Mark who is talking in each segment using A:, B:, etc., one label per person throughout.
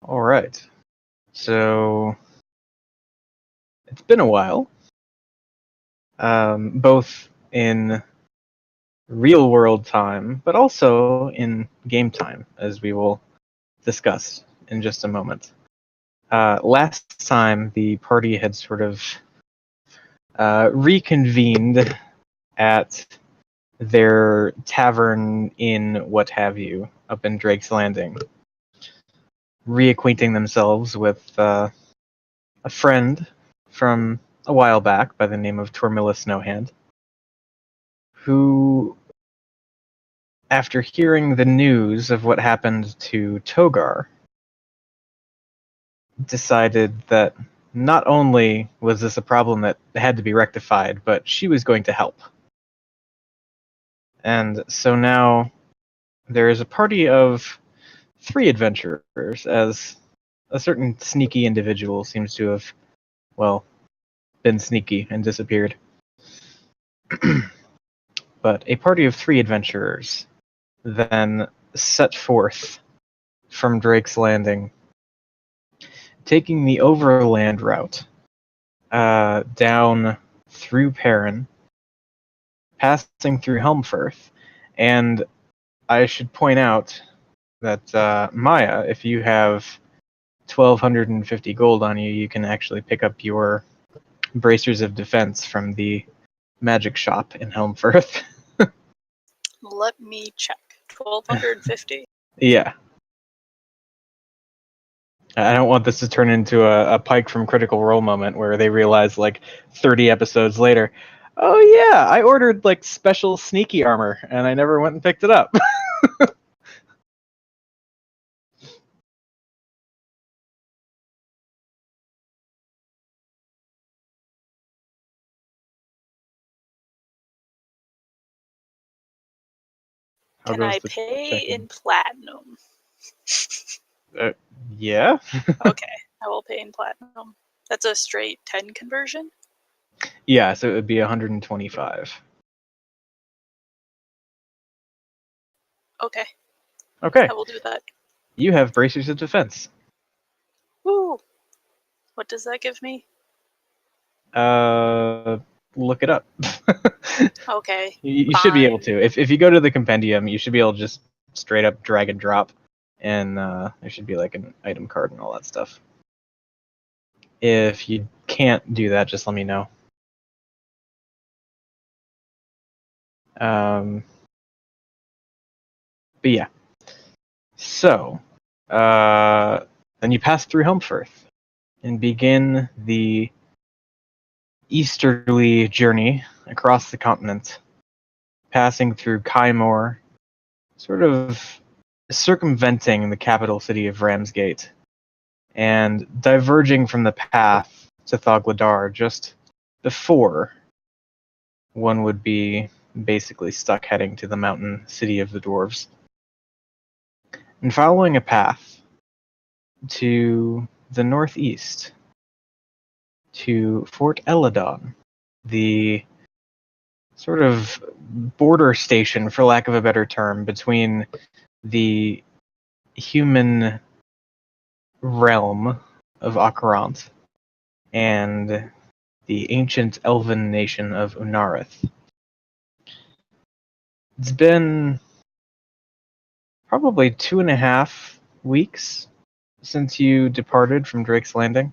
A: All right. So it's been a while, both in real world time, but also in game time, as we will discuss in just a moment. Last time, the party had sort of reconvened at their tavern inn, what have you, up in Drake's Landing, reacquainting themselves with a friend from a while back by the name of Tormilla Snowhand, who, after hearing the news of what happened to Togar, decided that not only was this a problem that had to be rectified, but she was going to help. And so now there is a party of 3 adventurers, as a certain sneaky individual seems to have, well, been sneaky and disappeared. But a party of 3 adventurers then set forth from Drake's Landing, taking the overland route down through Perrin, passing through Helmfirth, and I should point out that Maya, if you have 1,250 gold on you, you can actually pick up your bracers of defense from the magic shop in Helmfirth.
B: Let me check. 1,250.
A: Yeah. I don't want this to turn into a Pike from Critical Role moment where they realize, like, 30 episodes later, oh yeah, I ordered, like, special sneaky armor, and I never went and picked it up.
B: Can I pay in platinum?
A: Yeah?
B: Okay, I will pay in platinum. That's a straight 10 conversion?
A: Yeah, so it would be 125.
B: Okay.
A: Okay.
B: I will do that.
A: You have bracers of defense.
B: Woo! What does that give me?
A: Look it up.
B: Okay.
A: You should be able to. If you go to the compendium, you should be able to just straight up drag and drop, and there should be like an item card and all that stuff. If you can't do that, just let me know. But yeah. So, then you pass through Helmfirth and begin the easterly journey across the continent, passing through Kaimor, sort of circumventing the capital city of Ramsgate, and diverging from the path to Thogladar just before one would be basically stuck heading to the mountain city of the dwarves. And following a path to the northeast to Fort Eladon, the sort of border station, for lack of a better term, between the human realm of Akrant and the ancient elven nation of Unareth. It's been probably 2.5 weeks since you departed from Drake's Landing,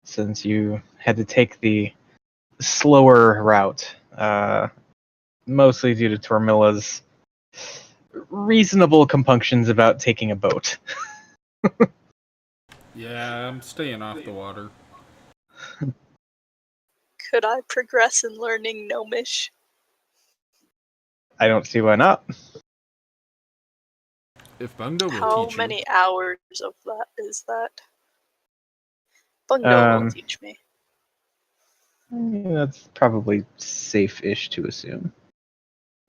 A: since you had to take the slower route, mostly due to Tormilla's reasonable compunctions about taking a boat.
C: Yeah, I'm staying off the water.
B: Could I progress in learning Gnomish?
C: I
A: don't see why not.
C: If Bungo will
B: How
C: teach
B: many
C: you.
B: hours of that is that? Bungo will teach me.
A: That's probably safe-ish to assume.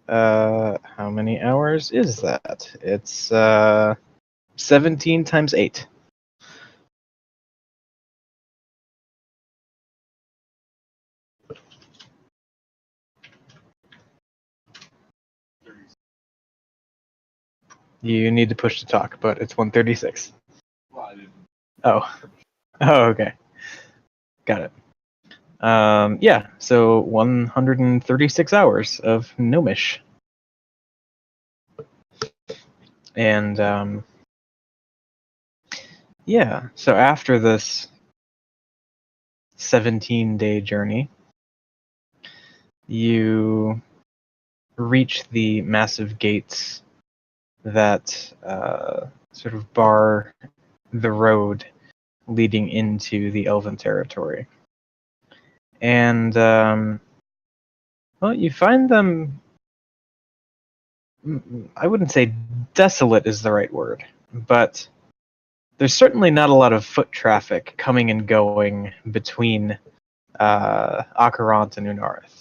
A: How many hours is that? It's 17 times 8. You need to push to talk, but it's 136. Oh. Oh, okay. Got it. Yeah, so 136 hours of gnomish. And, yeah, so after this 17-day journey, you reach the massive gates that sort of bar the road leading into the Elven territory. And, well, you find them, I wouldn't say desolate is the right word, but there's certainly not a lot of foot traffic coming and going between Akarant and Unarith.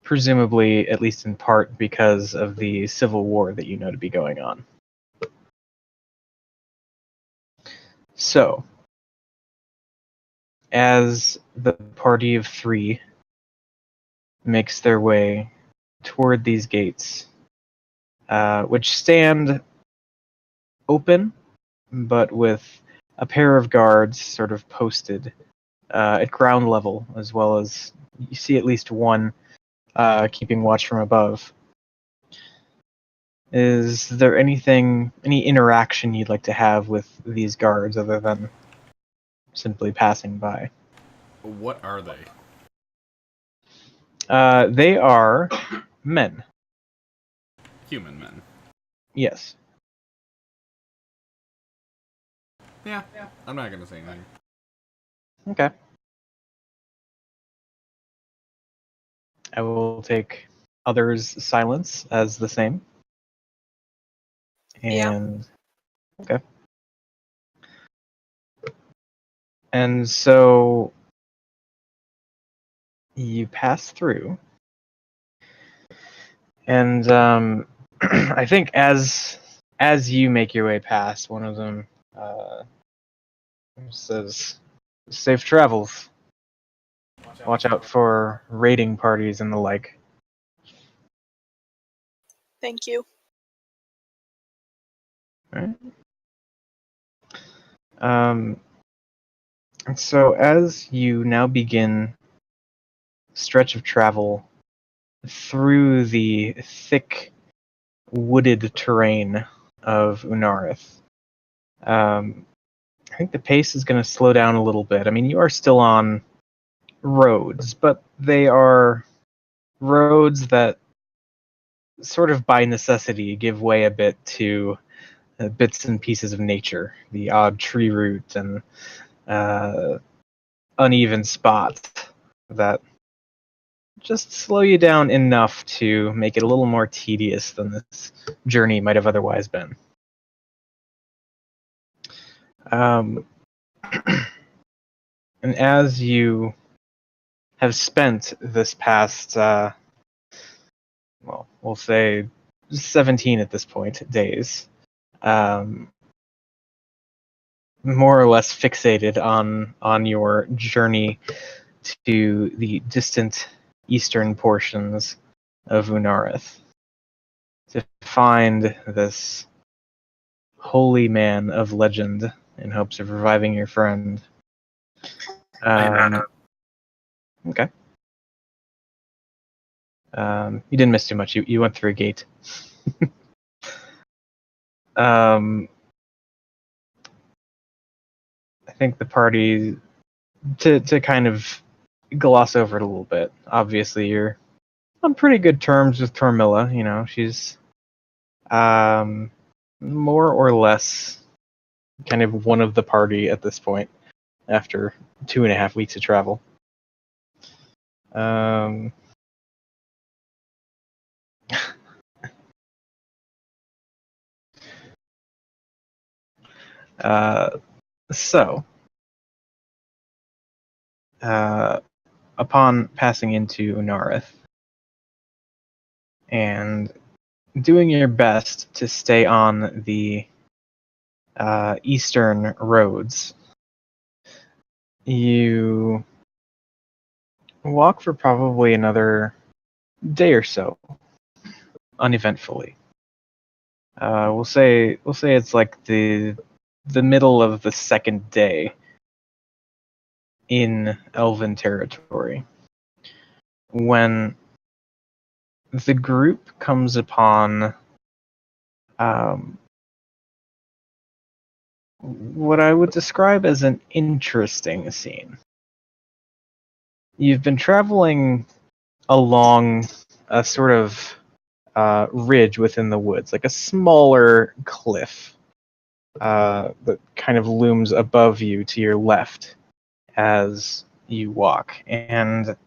A: Presumably, at least in part, because of the civil war that you know to be going on. So, as the party of three makes their way toward these gates, which stand open, but with a pair of guards sort of posted at ground level, as well as you see at least one keeping watch from above. Is there any interaction you'd like to have with these guards other than simply passing by?
C: What are they?
A: They are men.
C: Human men.
A: Yes.
C: Yeah, I'm not gonna say anything.
A: Okay. I will take others' silence as the same. And okay. And so you pass through, and I think as you make your way past, one of them says, "Safe travels. Watch out for raiding parties and the like."
B: Thank you.
A: Right. And so as you now begin stretch of travel through the thick wooded terrain of Unarith, I think the pace is going to slow down a little bit. I mean, you are still on roads, but they are roads that sort of by necessity give way a bit to bits and pieces of nature, the odd tree root and uneven spots that just slow you down enough to make it a little more tedious than this journey might have otherwise been. And as you have spent this past, well, we'll say 17 at this point, days, more or less fixated on your journey to the distant eastern portions of Unarith to find this holy man of legend in hopes of reviving your friend. Okay. You didn't miss too much. You went through a gate. I think the party, to kind of gloss over it a little bit. Obviously, you're on pretty good terms with Tormilla. You know, she's more or less kind of one of the party at this point after 2.5 weeks of travel. So, upon passing into Unarith and doing your best to stay on the eastern roads, you walk for probably another day or so, uneventfully. We'll say it's like the the middle of the second day in Elven territory when the group comes upon what I would describe as an interesting scene. You've been traveling along a sort of ridge within the woods, like a smaller cliff that kind of looms above you to your left as you walk. And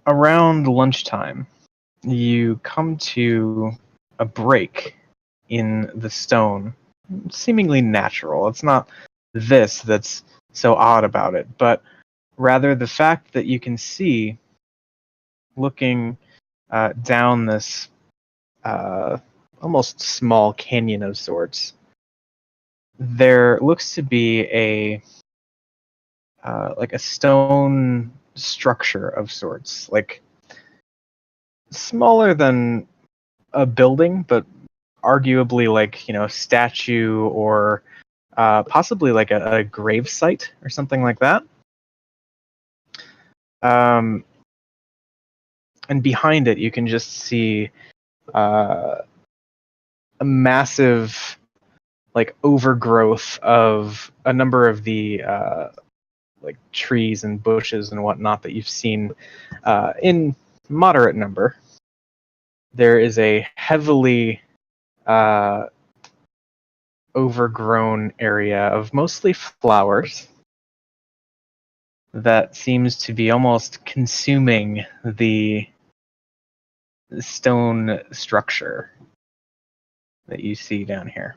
A: around lunchtime, you come to a break in the stone, seemingly natural. It's not this that's so odd about it, but rather the fact that you can see, looking down this almost small canyon of sorts, there looks to be a like a stone structure of sorts, like smaller than a building, but arguably like, you know, a statue or possibly like a grave site or something like that. And behind it, you can just see a massive like overgrowth of a number of the like trees and bushes and whatnot that you've seen in moderate number. There is a heavily overgrown area of mostly flowers that seems to be almost consuming the stone structure that you see down here.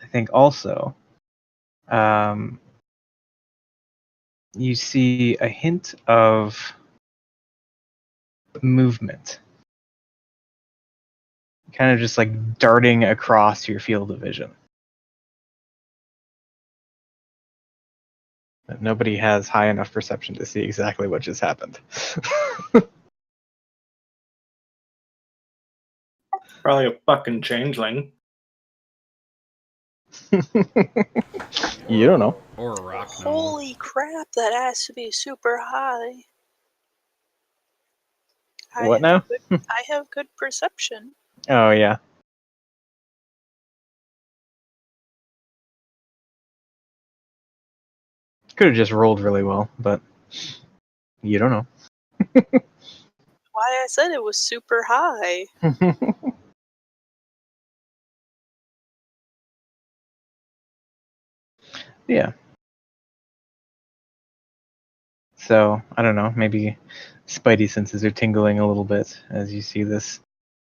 A: I think also you see a hint of movement, kind of just like darting across your field of vision. But nobody has high enough perception to see exactly what just happened.
D: Probably a fucking changeling.
A: You don't know.
C: Or a rock gnome.
B: Holy crap, that has to be super high.
A: What now?
B: I have good perception.
A: Oh, yeah. Could have just rolled really well, but you don't know.
B: Why I said it was super high.
A: Yeah. So, I don't know, maybe spidey senses are tingling a little bit as you see this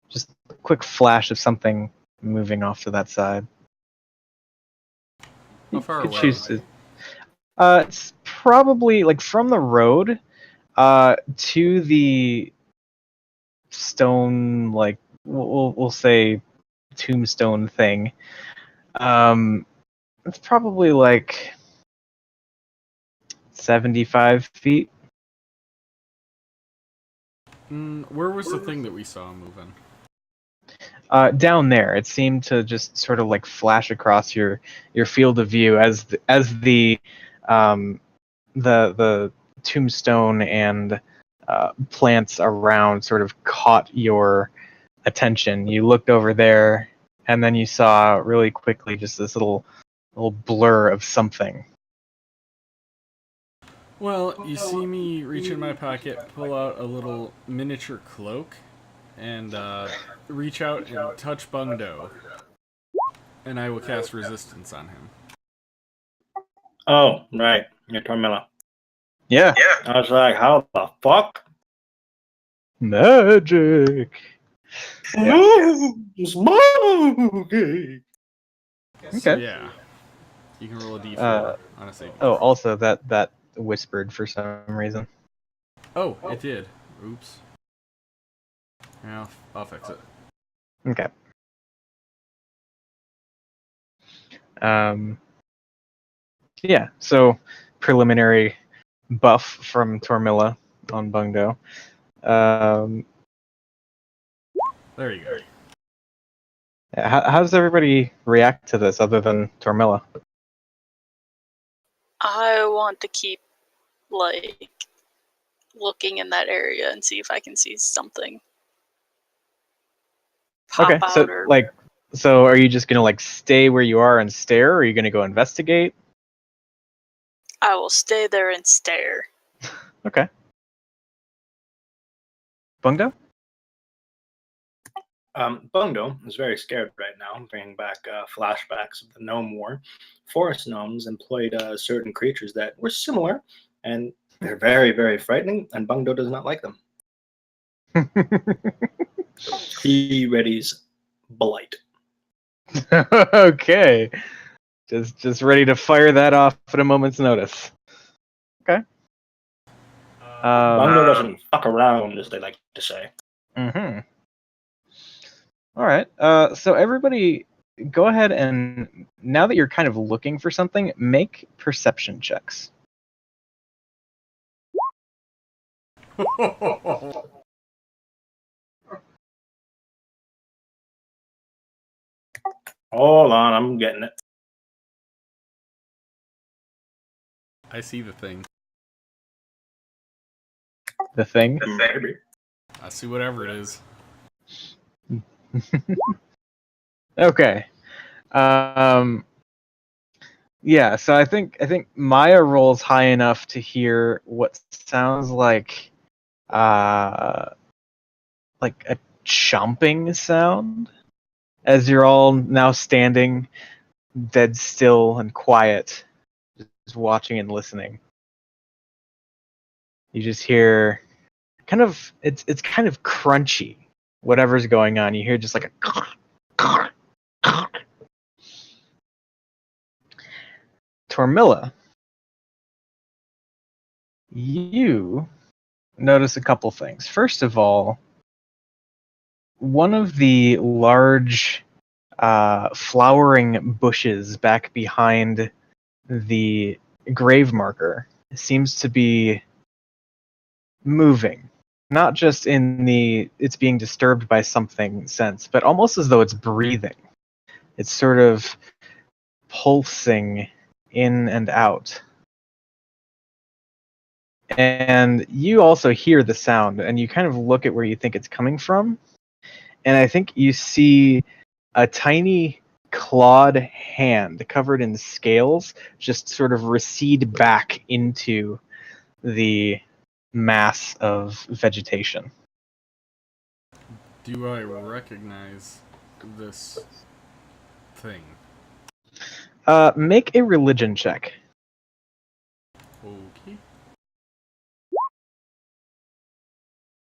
A: just quick flash of something moving off to that side.
C: How far
A: could
C: away
A: choose
C: are
A: to. It's probably like from the road to the stone, like we'll say tombstone thing. It's probably like 75 feet.
C: Where was the thing that we saw moving?
A: Down there, it seemed to just sort of like flash across your field of view as the tombstone and plants around sort of caught your attention. You looked over there, and then you saw really quickly just this little blur of something.
C: Well, you see me reach in my pocket, pull out a little miniature cloak, and reach out and touch Bungdo. And I will cast resistance on him.
D: Oh, right. You're Tormilla.
A: Yeah.
D: I was like, how the fuck?
A: Magic.
D: Ooh, spooky.
C: So
A: Okay.
C: yeah, you can roll a d4 on a saving.
A: Oh, also that whispered for some reason.
C: Oh, it did. Oops. Yeah, I'll fix it.
A: Okay. Yeah, so preliminary buff from Tormilla on Bungdo. Um,
C: There you go.
A: how does everybody react to this, other than Tormilla?
B: I want to keep like looking in that area and see if I can see something pop
A: Okay, so
B: out or
A: so are you just gonna like stay where you are and stare, or are you gonna go investigate?
B: I will stay there and stare.
A: Okay. Bungdo?
D: Bungo is very scared right now, bringing back flashbacks of the Gnome War. Forest gnomes employed certain creatures that were similar, and they're very, very frightening, and Bungo does not like them. He readies Blight.
A: Okay. Just ready to fire that off at a moment's notice. Okay.
D: Bungo doesn't fuck around, as they like to say.
A: Mm-hmm. All right. So everybody, go ahead and now that you're kind of looking for something, make perception checks.
D: Hold on, I'm getting it.
C: I see the thing.
A: The thing.
D: Maybe.
C: I see whatever it is.
A: Okay. Yeah, so I think Maya rolls high enough to hear what sounds like a chomping sound as you're all now standing dead still and quiet, just watching and listening. You just hear it's kind of crunchy, whatever's going on. You hear just like a Tormilla, you notice a couple things. First of all, one of the large flowering bushes back behind the grave marker seems to be moving. Not just in the it's being disturbed by something sense, but almost as though it's breathing. It's sort of pulsing in and out. And you also hear the sound, and you kind of look at where you think it's coming from, and I think you see a tiny clawed hand covered in scales just sort of recede back into the mass of vegetation.
C: Do I recognize this thing?
A: Make a religion check.
C: Okay.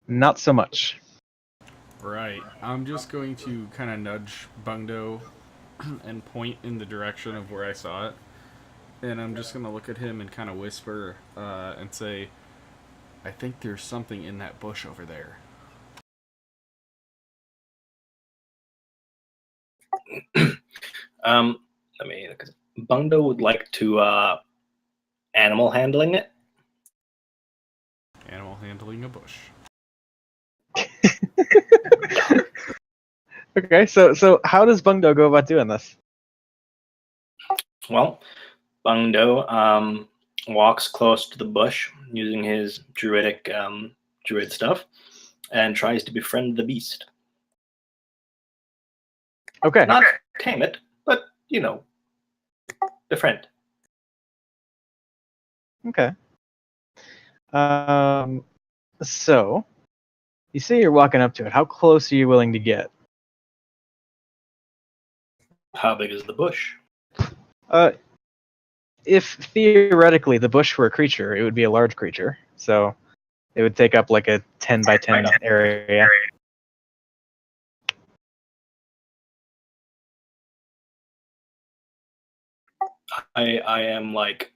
A: Not so much.
C: Right. I'm just going to kind of nudge Bungdo and point in the direction of where I saw it. And I'm just going to look at him and kind of whisper and say, I think there's something in that bush over there.
D: Let me. Bungo would like to animal handling it.
C: Animal handling a bush.
A: Okay, so how does Bungdo go about doing this?
D: Well, Bungdo walks close to the bush using his druid stuff and tries to befriend the beast.
A: Okay.
D: Not tame it, but befriend.
A: Okay. So you say you're walking up to it. How close are you willing to get?
D: How big is the bush?
A: If theoretically the bush were a creature, it would be a large creature. So it would take up like a 10 by 10 area.
D: I am like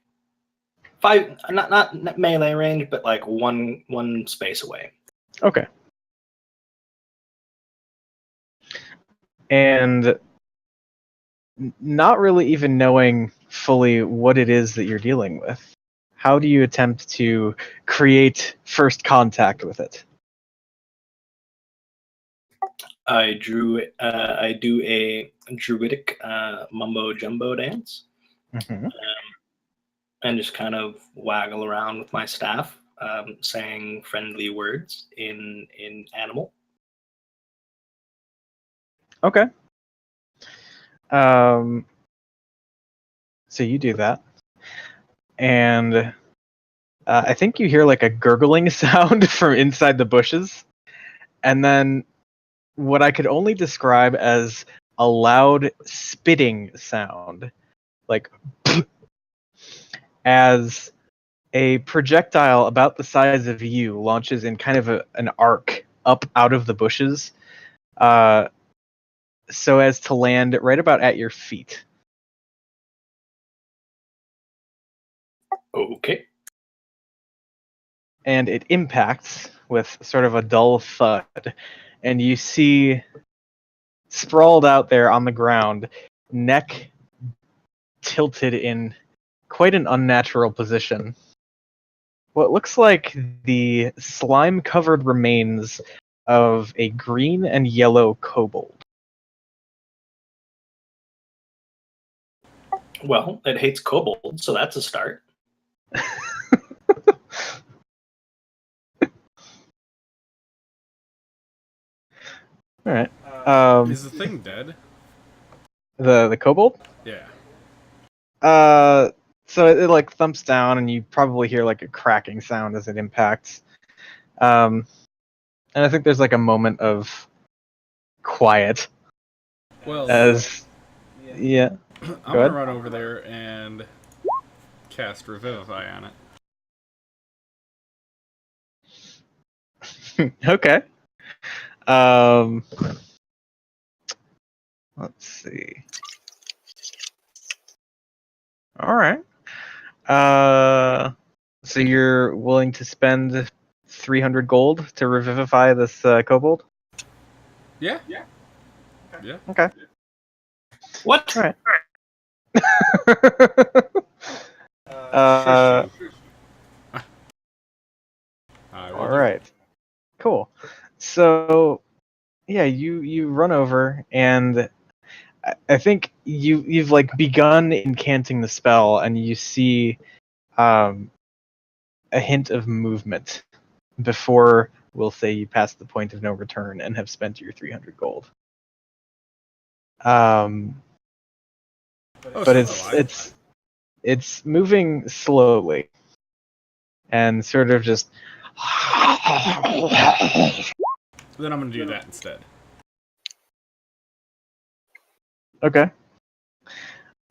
D: 5, not melee range, but like one space away.
A: Okay. And not really even knowing fully what it is that you're dealing with, how do you attempt to create first contact with it?
D: I do a druidic mumbo jumbo dance,
A: Mm-hmm.
D: and just kind of waggle around with my staff, saying friendly words in animal.
A: Okay. So you do that, and I think you hear like a gurgling sound from inside the bushes, and then what I could only describe as a loud spitting sound, like as a projectile about the size of you launches in kind of an arc up out of the bushes, so as to land right about at your feet.
D: Okay.
A: And it impacts with sort of a dull thud, and you see sprawled out there on the ground, neck tilted in quite an unnatural position, what looks like the slime-covered remains of a green and yellow kobold.
D: Well, it hates kobolds, so that's a start.
A: All right.
C: Is the thing dead?
A: The kobold.
C: Yeah.
A: So it like thumps down, and you probably hear like a cracking sound as it impacts. And I think there's like a moment of quiet
C: Well,
A: as yeah.
C: I'm
A: Go
C: gonna
A: ahead.
C: run over there and cast Revivify on it.
A: Okay. Let's see. All right. So you're willing to spend 300 gold to revivify this kobold?
C: Yeah.
A: Okay.
D: What?
A: All right.
C: Shush you. I will
A: All
C: do it.
A: right. Cool. So, yeah, you run over, and I think you've like begun incanting the spell, and you see a hint of movement before we'll say you pass the point of no return and have spent your 300 gold.
C: Oh,
A: But
C: she's alive.
A: it's moving slowly and sort of just
C: Then I'm gonna do that instead.
A: okay.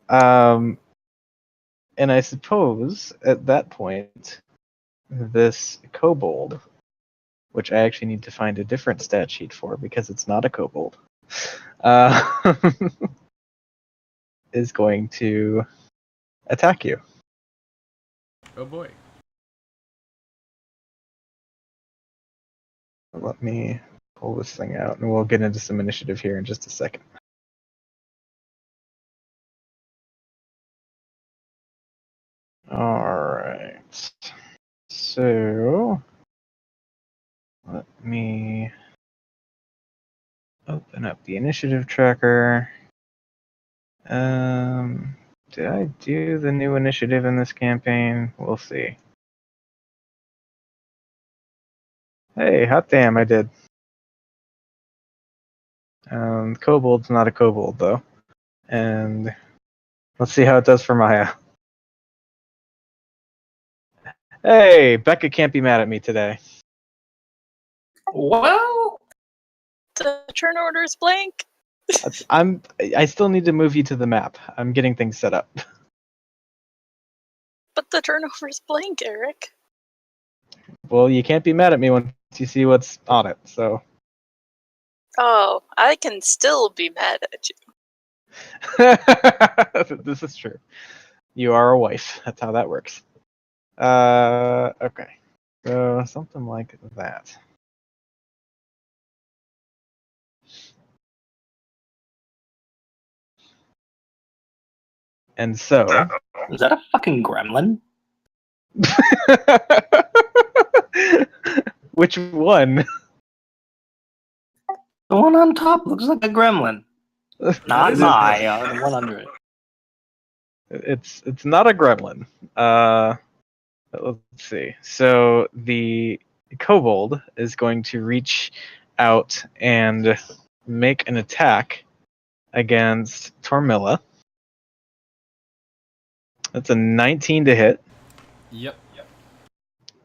A: And I suppose at that point, this kobold, which I actually need to find a different stat sheet for because it's not a kobold, is going to attack you.
C: Oh boy.
A: Let me pull this thing out, and we'll get into some initiative here in just a second. Alright. So, let me open up the initiative tracker. Did I do the new initiative in this campaign? We'll see. Hey, hot damn, I did. Kobold's not a kobold, though. And let's see how it does for Maya. Hey, Becca can't be mad at me today.
D: Well,
B: The turn order is blank.
A: I still need to move you to the map. I'm getting things set up.
B: But the turnover is blank, Eric.
A: Well, you can't be mad at me once you see what's on it, so.
B: Oh, I can still be mad at you.
A: This is true. You are a wife. That's how that works. Okay. So, something like that. And so.
D: is that a fucking gremlin?
A: Which one?
D: The one on top looks like a gremlin. Not
C: is
D: my,
C: it?
D: the one under it.
A: It's not a gremlin. Let's see. So the kobold is going to reach out and make an attack against Tormilla. That's a 19 to hit.
C: Yep.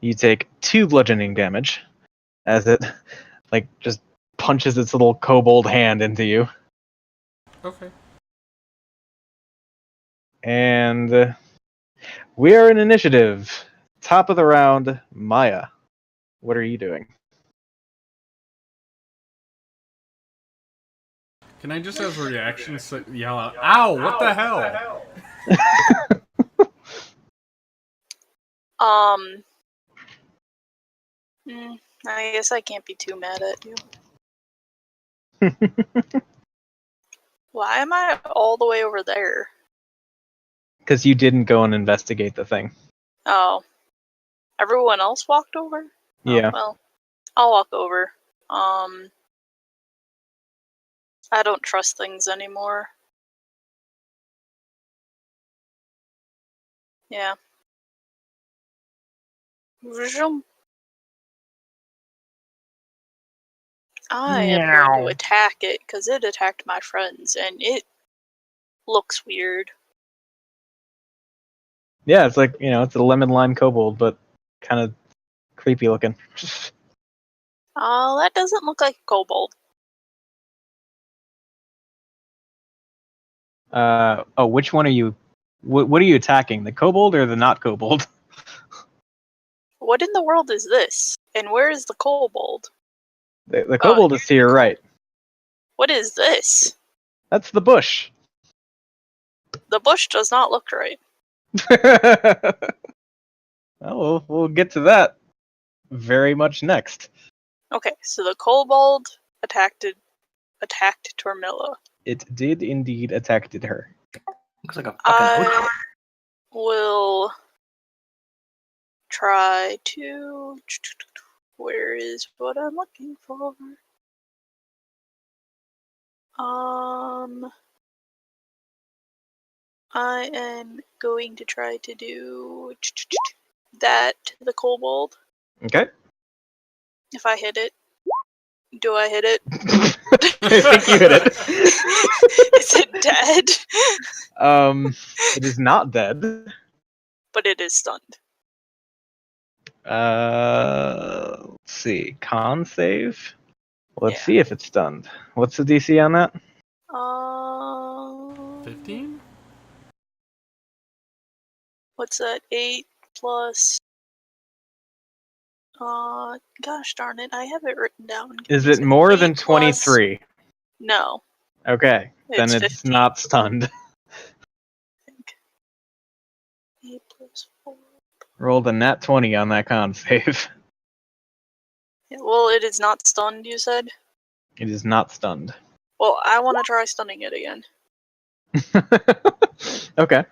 A: You take 2 bludgeoning damage as it just punches its little kobold hand into you.
C: Okay.
A: And we are in initiative. Top of the round, Maya. What are you doing?
C: Can I just as a reaction yell out, "Ow! What the hell?"
B: I guess I can't be too mad at you. Why am I all the way over there?
A: Because you didn't go and investigate the thing.
B: Oh. Everyone else walked over?
A: Yeah.
B: Oh, well, I'll walk over. I don't trust things anymore. Yeah. Vroom. I am going to attack it because it attacked my friends and it looks weird.
A: Yeah, it's like, it's a lemon lime kobold, but kind of creepy looking.
B: Oh, that doesn't look like a kobold.
A: Which one are you? What are you attacking? The kobold or the not kobold?
B: What in the world is this? And where is the kobold?
A: The kobold is to your right.
B: What is this?
A: That's the bush.
B: The bush does not look right.
A: Well, we'll get to that very much next.
B: Okay, so the kobold attacked Tormilla.
A: It did indeed attack her.
D: Looks like a fucking
B: I will try to... Where is what I'm looking for? I am going to try to do that to the kobold.
A: Okay.
B: If I hit it. Do I hit it?
A: I think you hit it.
B: Is it dead?
A: It is not dead.
B: But it is stunned.
A: Let's see. Con save. Let's see if it's stunned. What's the DC on that?
C: 15?
B: What's that? 8 plus... gosh darn it, I have it written down.
A: Is it more than 23?
B: Plus... No.
A: Okay, then it's
B: 15.
A: not stunned.
B: 8 plus 4.
A: Rolled a nat 20 on that con save.
B: Yeah, well, it is not stunned, you said?
A: It is not stunned.
B: Well, I want to try stunning it again.
A: Okay.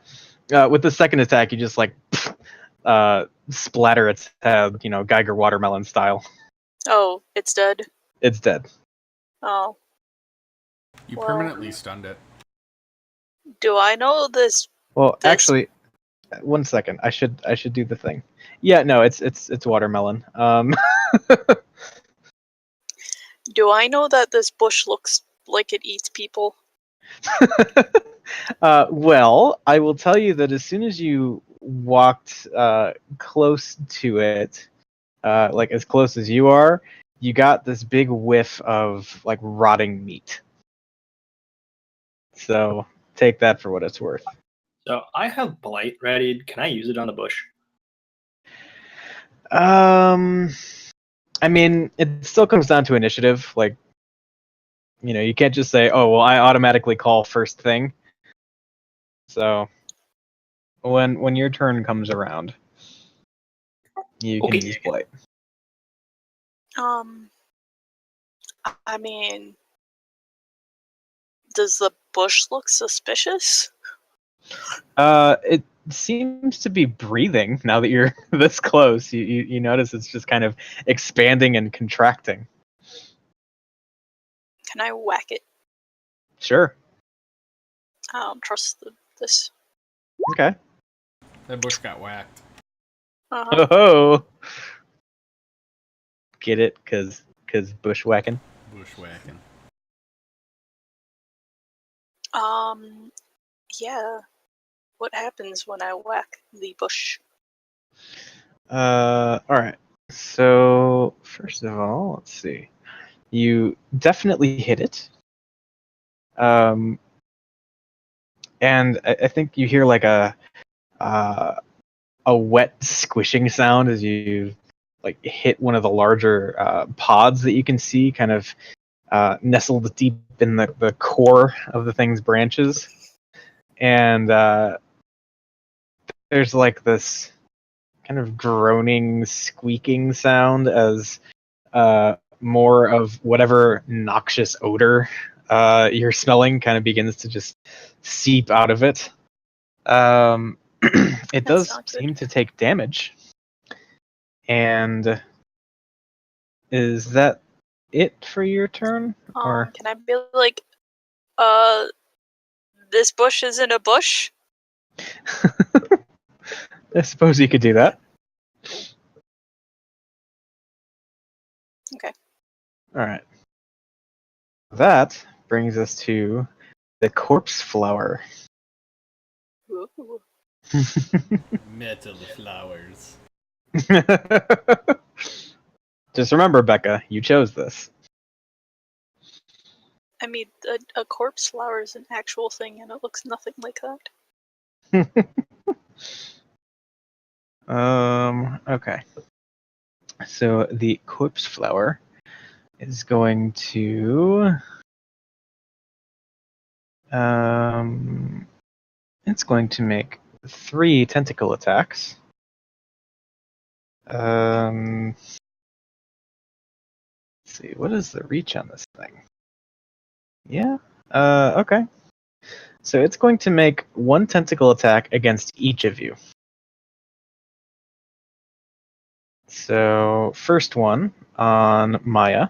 A: With the second attack, you just splatter its head, Geiger watermelon style.
B: Oh, it's dead?
A: It's dead.
B: Oh.
C: You permanently stunned it.
B: Do I know this?
A: Well, actually, 1 second. I should do the thing. Yeah, no, it's watermelon.
B: Do I know that this bush looks like it eats people?
A: Well, I will tell you that as soon as you walked close to it, as close as you are, you got this big whiff of rotting meat. So take that for what it's worth.
D: So I have Blight ready. Can I use it on the bush?
A: I mean, it still comes down to initiative. You can't just say, "Oh, well, I automatically call first thing." So when your turn comes around, you can use Blight.
B: I mean, does the bush look suspicious?
A: It seems to be breathing now that you're this close. You notice it's just kind of expanding and contracting.
B: Can I whack it?
A: Sure.
B: I don't trust this.
A: Okay.
C: That bush got whacked.
B: Uh-huh.
A: Oh. Get it? Cause bushwhacking.
C: Bushwhacking.
B: Yeah. What happens when I whack the bush?
A: All right. So first of all, let's see. You definitely hit it. And I think you hear like a wet squishing sound as you like hit one of the larger pods that you can see, kind of nestled deep in the core of the thing's branches, and there's like this kind of groaning, squeaking sound as more of whatever noxious odor you're smelling kind of begins to just seep out of it. It
B: That's
A: does
B: not good.
A: seem to take damage. And is that it for your turn? Or
B: Can I be like, this bush isn't a bush?
A: I suppose you could do that.
B: Okay.
A: All right. That brings us to the corpse flower.
B: Ooh.
C: Metal flowers.
A: Just remember, Becca, you chose this.
B: I mean, a corpse flower is an actual thing, and it looks nothing like that.
A: Okay. So the corpse flower is going to it's going to make 3 tentacle attacks. Let's see, what is the reach on this thing? Yeah. Okay. So it's going to make 1 tentacle attack against each of you. So first one on Maya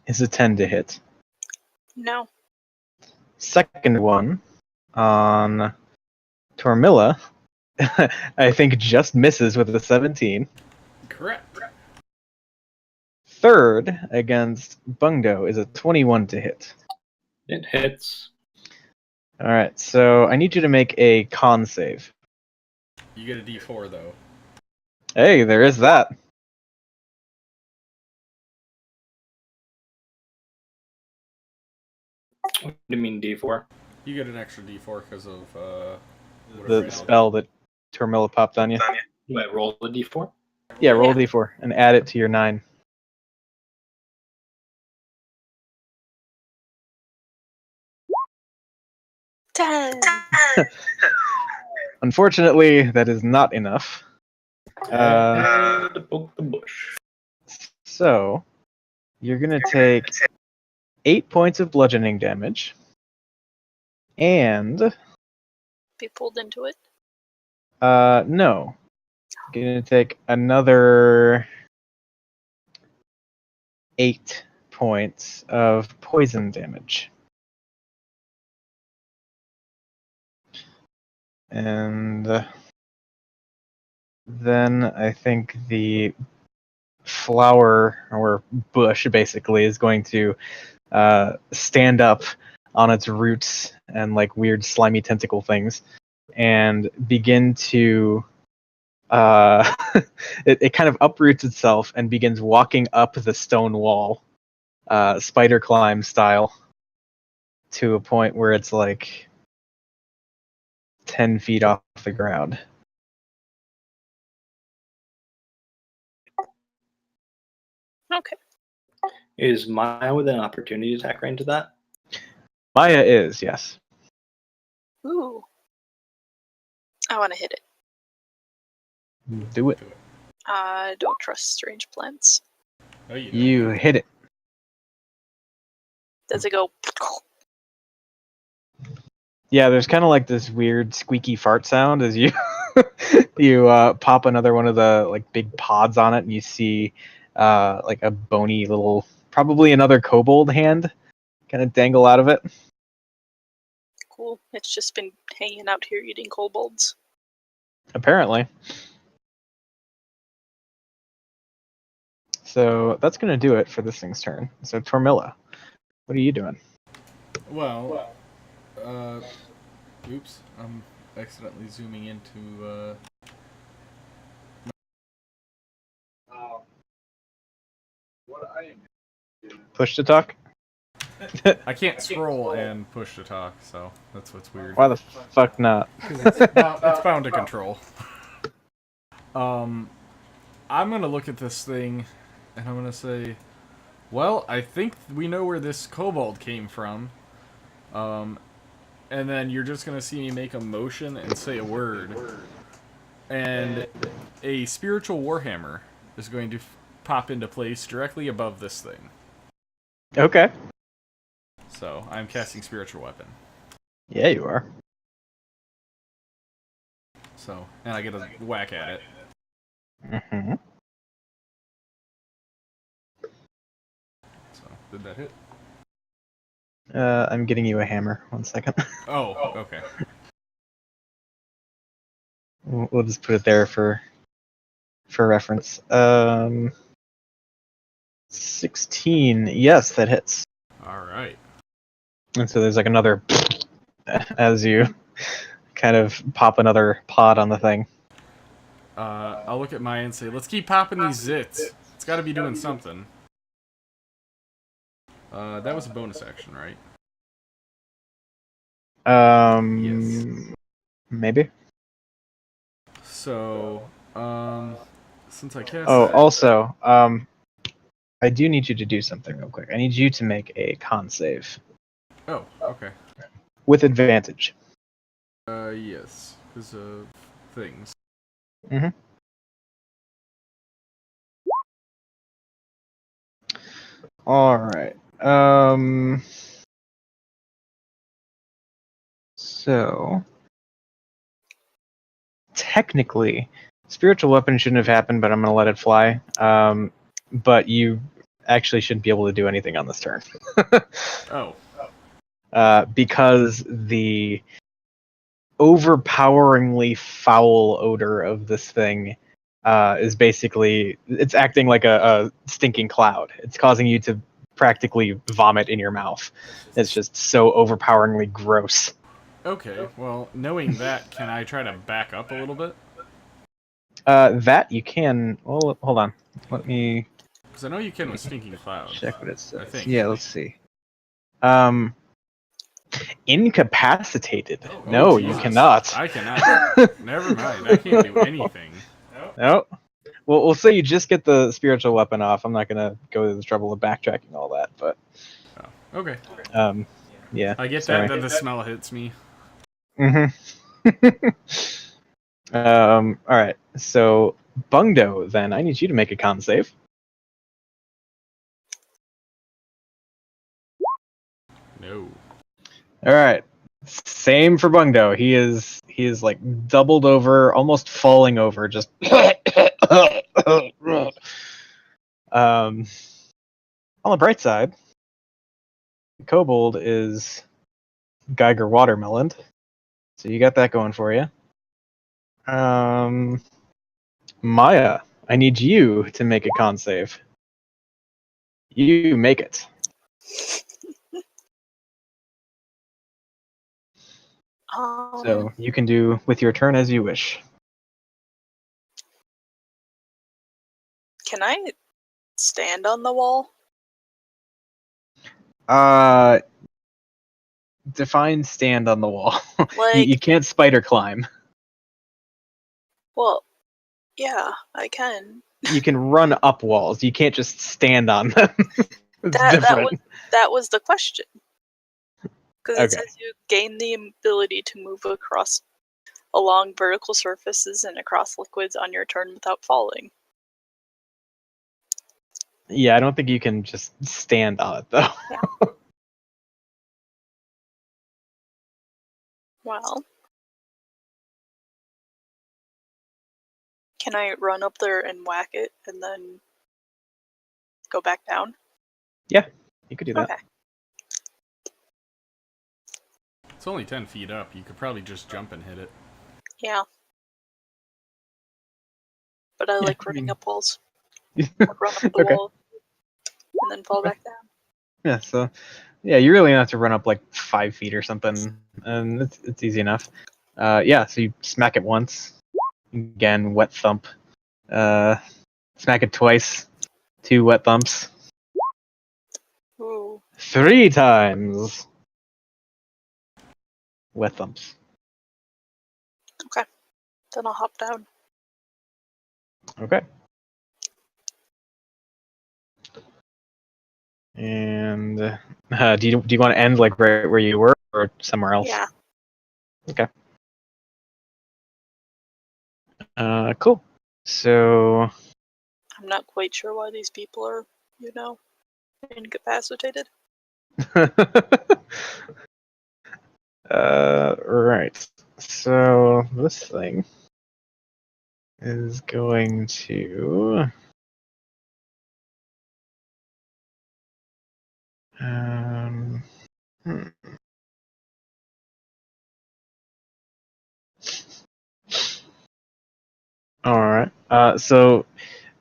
A: is a 10 to hit.
B: No.
A: Second one on Tormilla, I think just misses with a 17.
C: Correct.
A: Third against Bungdo is a 21 to hit.
D: It hits.
A: All right, so I need you to make a con save.
C: You get a D4 though.
A: Hey, there is that.
D: What do you mean D4?
C: You get an extra D4 because of
A: The spell that Tormilla popped on you.
D: Do I roll the D4?
A: Yeah, roll
B: Yeah.
A: D4 and add it to your 9.
B: Ten.
A: Unfortunately, that is not enough.
D: And poke the bush.
A: So, you're going to take 8 points of bludgeoning damage. And,
B: Be pulled into it.
A: no. You're going to take another 8 points of poison damage. And then I think the flower or bush basically is going to stand up on its roots and like weird slimy tentacle things and begin to it kind of uproots itself and begins walking up the stone wall, spider climb style, to a point where it's like 10 feet off the ground.
B: Okay.
D: Is Maya with an opportunity attack range of that?
A: Maya is, yes.
B: Ooh. I want to hit it.
A: Do it.
B: I don't trust strange plants.
C: Oh,
A: You hit it.
B: Does it go?
A: Yeah, there's kind of like this weird squeaky fart sound as you you pop another one of the like big pods on it, and you see like a bony little probably another kobold hand kind of dangle out of it.
B: Cool. It's just been hanging out here eating kobolds.
A: Apparently. So that's going to do it for this thing's turn. So Tormilla, what are you doing?
C: Well, oops, I'm accidentally zooming into,
A: Push to talk?
C: I can't scroll and push to talk, so that's what's weird.
A: Why the fuck not?
C: It's bound to control. I'm gonna look at this thing, and I'm gonna say, well, I think we know where this kobold came from. And then you're just gonna see me make a motion and say a word, and a spiritual warhammer is going to pop into place directly above this thing.
A: Okay.
C: So I'm casting spiritual weapon.
A: Yeah, you are.
C: So, and I get a whack at it.
A: Mm-hmm.
C: So, did that hit?
A: I'm getting you a hammer. 1 second.
C: Oh, okay.
A: We'll just put it there for reference. 16. Yes, that hits.
C: All right.
A: And so there's like another as you kind of pop another pod on the thing.
C: I'll look at Maya and say, let's keep popping these zits. It's got to be doing something. That was a bonus action, right? Yes.
A: Maybe.
C: So, since I cast
A: Oh,
C: that...
A: also, I do need you to do something real quick. I need you to make a con save.
C: Oh, okay.
A: With advantage.
C: Yes. Because of things.
A: Mm-hmm. Alright. So... Technically, spiritual weapon shouldn't have happened, but I'm going to let it fly. But you actually shouldn't be able to do anything on this turn.
C: Oh.
A: Because the overpoweringly foul odor of this thing is basically, it's acting like a stinking cloud. It's causing you to practically vomit in your mouth. It's just so overpoweringly gross.
C: Okay, well, knowing that, can I try to back up a little bit?
A: That you can. Well, hold on. Let me
C: Because I know you can with Stinking Clouds.
A: check what it says.
C: I think.
A: Yeah, let's see. Incapacitated.
C: Oh,
A: No,
C: Jesus.
A: you cannot.
C: I cannot. Never mind. I can't do anything.
A: No. Well, we'll say you just get the spiritual weapon off. I'm not gonna go to the trouble of backtracking all that, but.
C: Oh, okay.
A: Yeah.
C: I get
A: sorry.
C: that. Then the smell hits me.
A: Mm-hmm. All right. So Bungdo, then I need you to make a con save.
C: No.
A: All right. Same for Bungdo. He is like doubled over, almost falling over, just. On the bright side, Kobold is Geiger Watermelon, so you got that going for you. Maya, I need you to make a con save. You make it. So you can do with your turn as you wish.
B: Can I stand on the wall?
A: Define stand on the wall.
B: Like,
A: you can't spider climb.
B: well, yeah, I can.
A: You can run up walls. You can't just stand on them. It's different.
B: That was the question. Because it
A: Okay.
B: says you gain the ability to move along vertical surfaces and across liquids on your turn without falling.
A: Yeah, I don't think you can just stand on it though.
B: Yeah. Well, can I run up there and whack it and then go back down?
A: You could do that.
B: Okay.
C: It's only 10 feet up. You could probably just jump and hit it.
B: Yeah. But I
A: Yeah,
B: like
A: I
B: running
A: mean-
B: up walls. I'd run up the
A: Okay.
B: wall and then fall back down.
A: Yeah, so yeah, you really have to run up like 5 feet or something, and it's easy enough. Yeah, so you smack it once, again, wet thump. Smack it twice, 2 wet thumps.
B: Ooh.
A: 3 times, wet thumps.
B: Then I'll hop down.
A: Okay. And do you want to end like right where you were or somewhere else?
B: Yeah.
A: Okay. Cool. So
B: I'm not quite sure why these people are, incapacitated.
A: right. So this thing is going to hmm. All right. So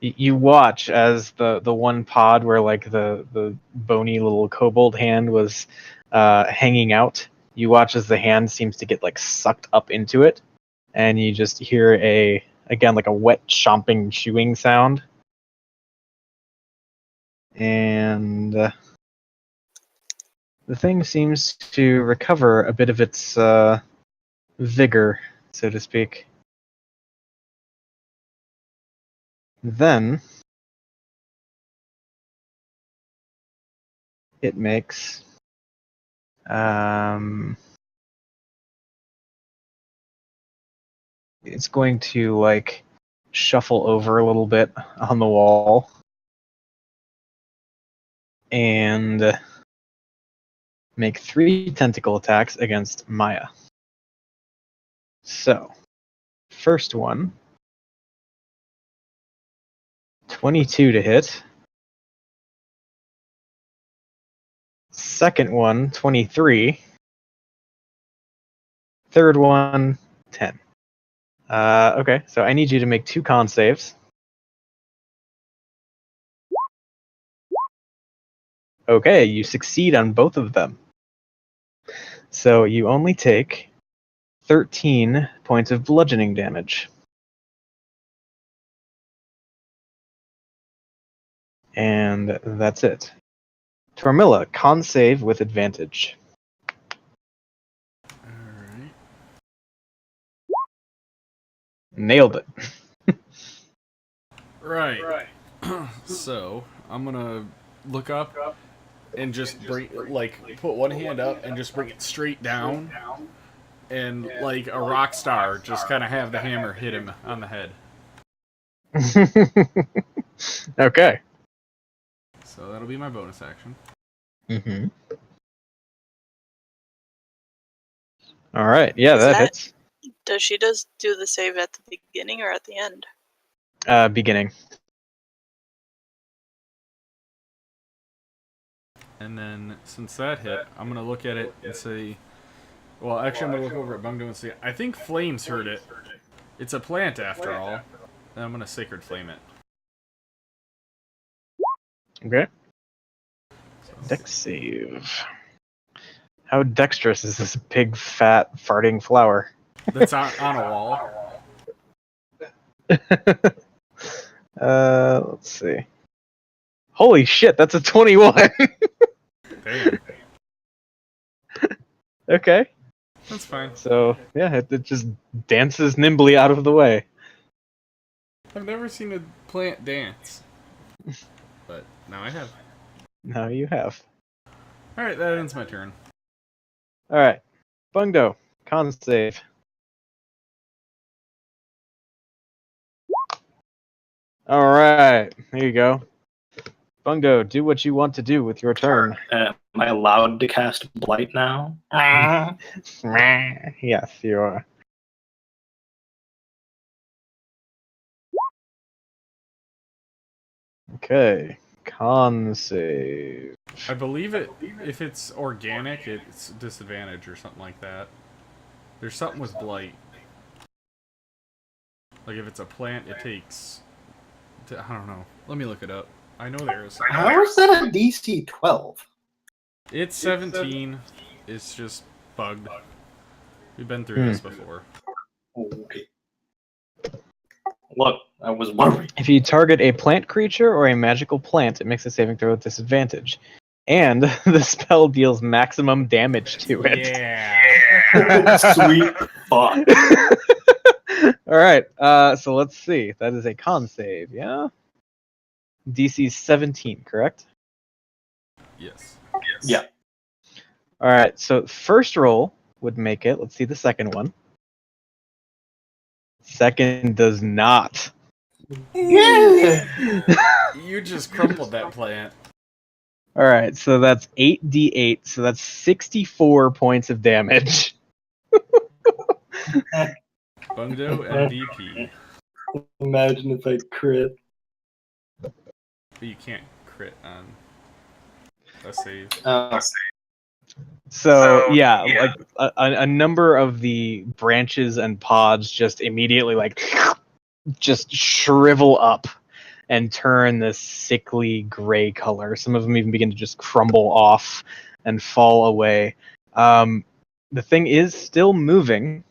A: you watch as the one pod where like the bony little kobold hand was hanging out. You watch as the hand seems to get like sucked up into it, and you just hear again like a wet chomping chewing sound. And the thing seems to recover a bit of its vigor, so to speak. Then it makes it's going to like shuffle over a little bit on the wall and make 3 tentacle attacks against Maya. So, first one, 22 to hit. Second one, 23. Third one, 10. Okay, so I need you to make 2 con saves. Okay, you succeed on both of them. So you only take 13 points of bludgeoning damage. And that's it. Tormilla, con save with advantage.
C: Alright.
A: Nailed it.
C: Right. So, I'm gonna look up and just put one hand up and just bring it straight down. And like a rock star, just kind of have the hammer hit him on the head.
A: Okay.
C: So that'll be my bonus action.
A: Mm-hmm. All right. Yeah,
B: Is
A: that
B: that-
A: hits.
B: Does she do the save at the beginning or at the end?
A: Beginning.
C: And then since that hit, I'm gonna look at it and say, well, actually, I'm gonna look over at Bungdo and say, I think flames hurt it. It's a plant after all. And I'm gonna sacred flame it.
A: Okay.
C: So,
A: Dex save. How dexterous is this big, fat, farting flower?
C: that's on a wall.
A: Let's see. Holy shit, that's a 21.
C: Damn.
A: Okay.
C: That's fine.
A: So, yeah, it just dances nimbly out of the way.
C: I've never seen a plant dance. But now I have.
A: Now you have.
C: Alright, that ends my turn.
A: Alright. Bungdo, con save. Alright, there you go. Bungdo, do what you want to do with your turn.
D: Am I allowed to cast Blight now?
A: Yes, you are. Okay, con save.
C: I believe it. If it's organic, it's disadvantage or something like that. There's something with blight. Like if it's a plant, it takes. I don't know. Let me look it up. I know there is.
D: How is that a DC 12?
C: It's 17. It's just bugged. We've been through this before.
D: Okay. Look, I was worried.
A: If you target a plant creature or a magical plant, it makes a saving throw with disadvantage. And the spell deals maximum damage to it.
C: Yeah.
D: Sweet fuck.
A: Alright, so let's see. That is a con save, yeah? DC 17, correct?
C: Yes.
D: Yeah.
A: Alright, so first roll would make it. Let's see the second one. Second does not.
D: Yeah.
C: You just crumpled that plant.
A: Alright, so that's 8d8, so that's 64 points of damage.
C: Bungdo MVP.
D: Imagine if I crit.
C: But you can't crit on a save.
A: So yeah, like a number of the branches and pods just immediately like just shrivel up and turn this sickly gray color. Some of them even begin to just crumble off and fall away. The thing is still moving.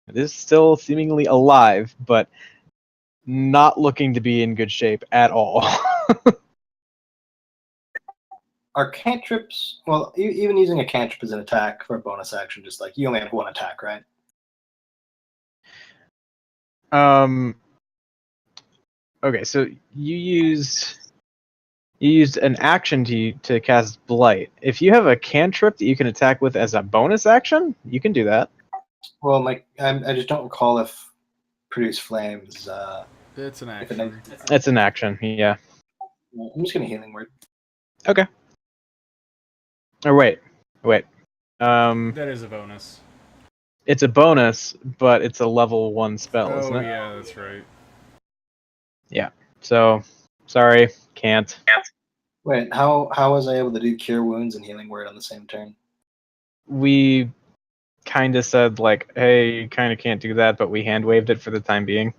A: It is still seemingly alive, but not looking to be in good shape at all.
D: Are cantrips, well, even using a cantrip as an attack for a bonus action, just like you only have one attack, right?
A: Okay, so you used an action to cast Blight. If you have a cantrip that you can attack with as a bonus action, you can do that.
D: Well, I just don't recall if Produce Flames.
C: It's an action.
A: It's an action, yeah.
D: I'm just gonna Healing Word.
A: Okay. Or wait.
C: That is a bonus.
A: It's a bonus, but it's a level 1 spell, isn't it?
C: Yeah, that's right.
A: Yeah. So, sorry, can't.
D: Wait, how was I able to do Cure Wounds and Healing Word on the same turn?
A: We kind of said, like, hey, you kind of can't do that, but we hand waved it for the time being.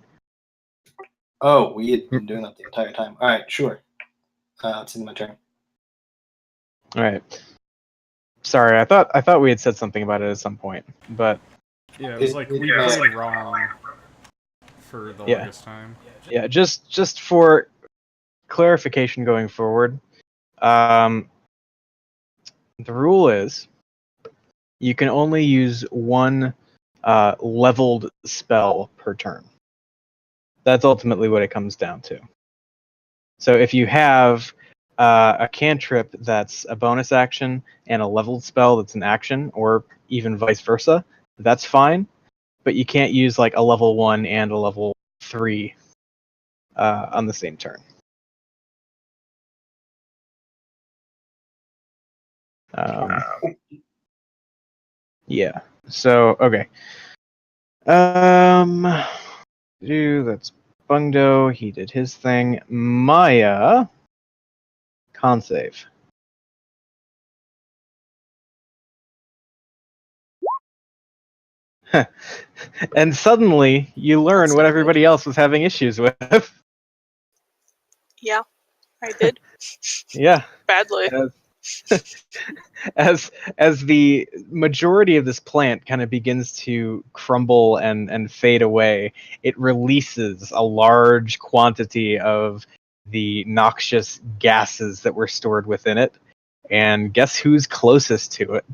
D: Oh, we had been doing that the entire time. All right, sure. It's in my turn.
A: All right. Sorry, I thought we had said something about it at some point, but
C: Yeah, it was like we played wrong for the longest time.
A: yeah, just for clarification going forward, the rule is you can only use one leveled spell per turn. That's ultimately what it comes down to. So if you have a cantrip that's a bonus action and a leveled spell that's an action, or even vice versa, that's fine. But you can't use like a level 1 and a level 3 on the same turn. Yeah. So okay. That's Bungdo. He did his thing. Maya. Con save. And suddenly you learn
B: That's
A: what
B: not
A: everybody
B: good.
A: else was having issues with.
B: Yeah, I did.
A: Yeah.
B: Badly.
A: As the majority of this plant kind of begins to crumble and fade away, it releases a large quantity of the noxious gases that were stored within it. And guess who's closest to it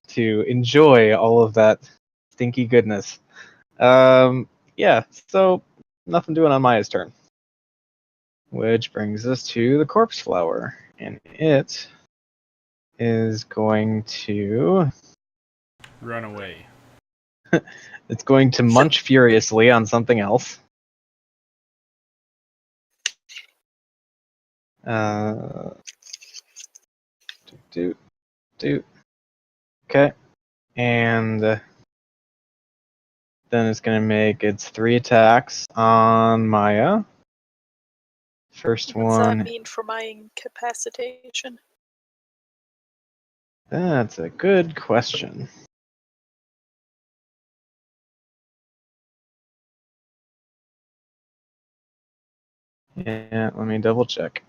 A: to enjoy all of that stinky goodness? Yeah, so nothing doing on Maya's turn. Which brings us to the corpse flower. And it is going to...
C: Run away.
A: It's going to munch furiously on something else. Okay. And then it's going to make its 3 attacks on Maya. First
B: What's that
A: one.
B: mean for my incapacitation?
A: That's a good question. Yeah, let me double check.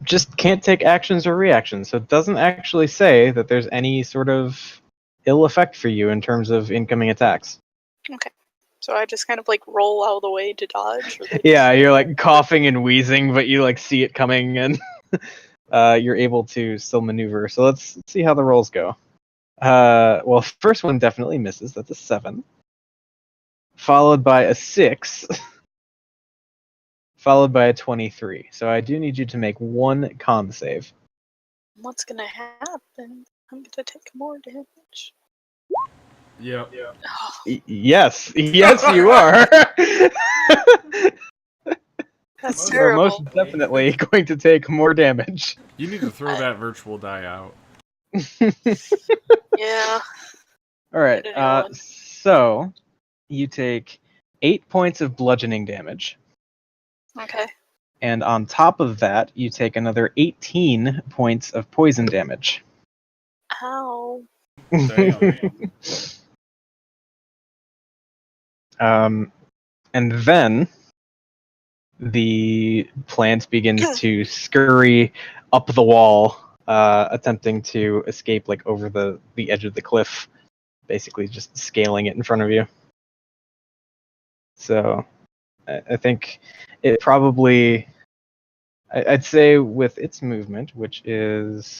A: Just can't take actions or reactions, so it doesn't actually say that there's any sort of ill effect for you in terms of incoming attacks.
B: Okay. So I just kind of like roll out of the way to dodge? Or they
A: Yeah, you're like coughing and wheezing, but you like see it coming and you're able to still maneuver. So let's see how the rolls go. Well, first one definitely misses. That's a 7. Followed by a 6. Followed by a 23. So I do need you to make one con save.
B: What's gonna happen? I'm gonna take more damage.
C: Yep.
B: Oh,
A: Yes, yes, you are.
B: that's
A: You are
B: terrible.
A: most definitely going to take more damage.
C: You need to throw that virtual die out.
B: Yeah.
A: All right.
B: Get a new one.
A: So you take 8 points of bludgeoning damage,
B: Okay.
A: and on top of that, you take another 18 points of poison damage.
B: Ow.
C: Damn.
A: And then the plant begins to scurry up the wall, attempting to escape like over the edge of the cliff, basically just scaling it in front of you. So I think it probably, I'd say with its movement, which is,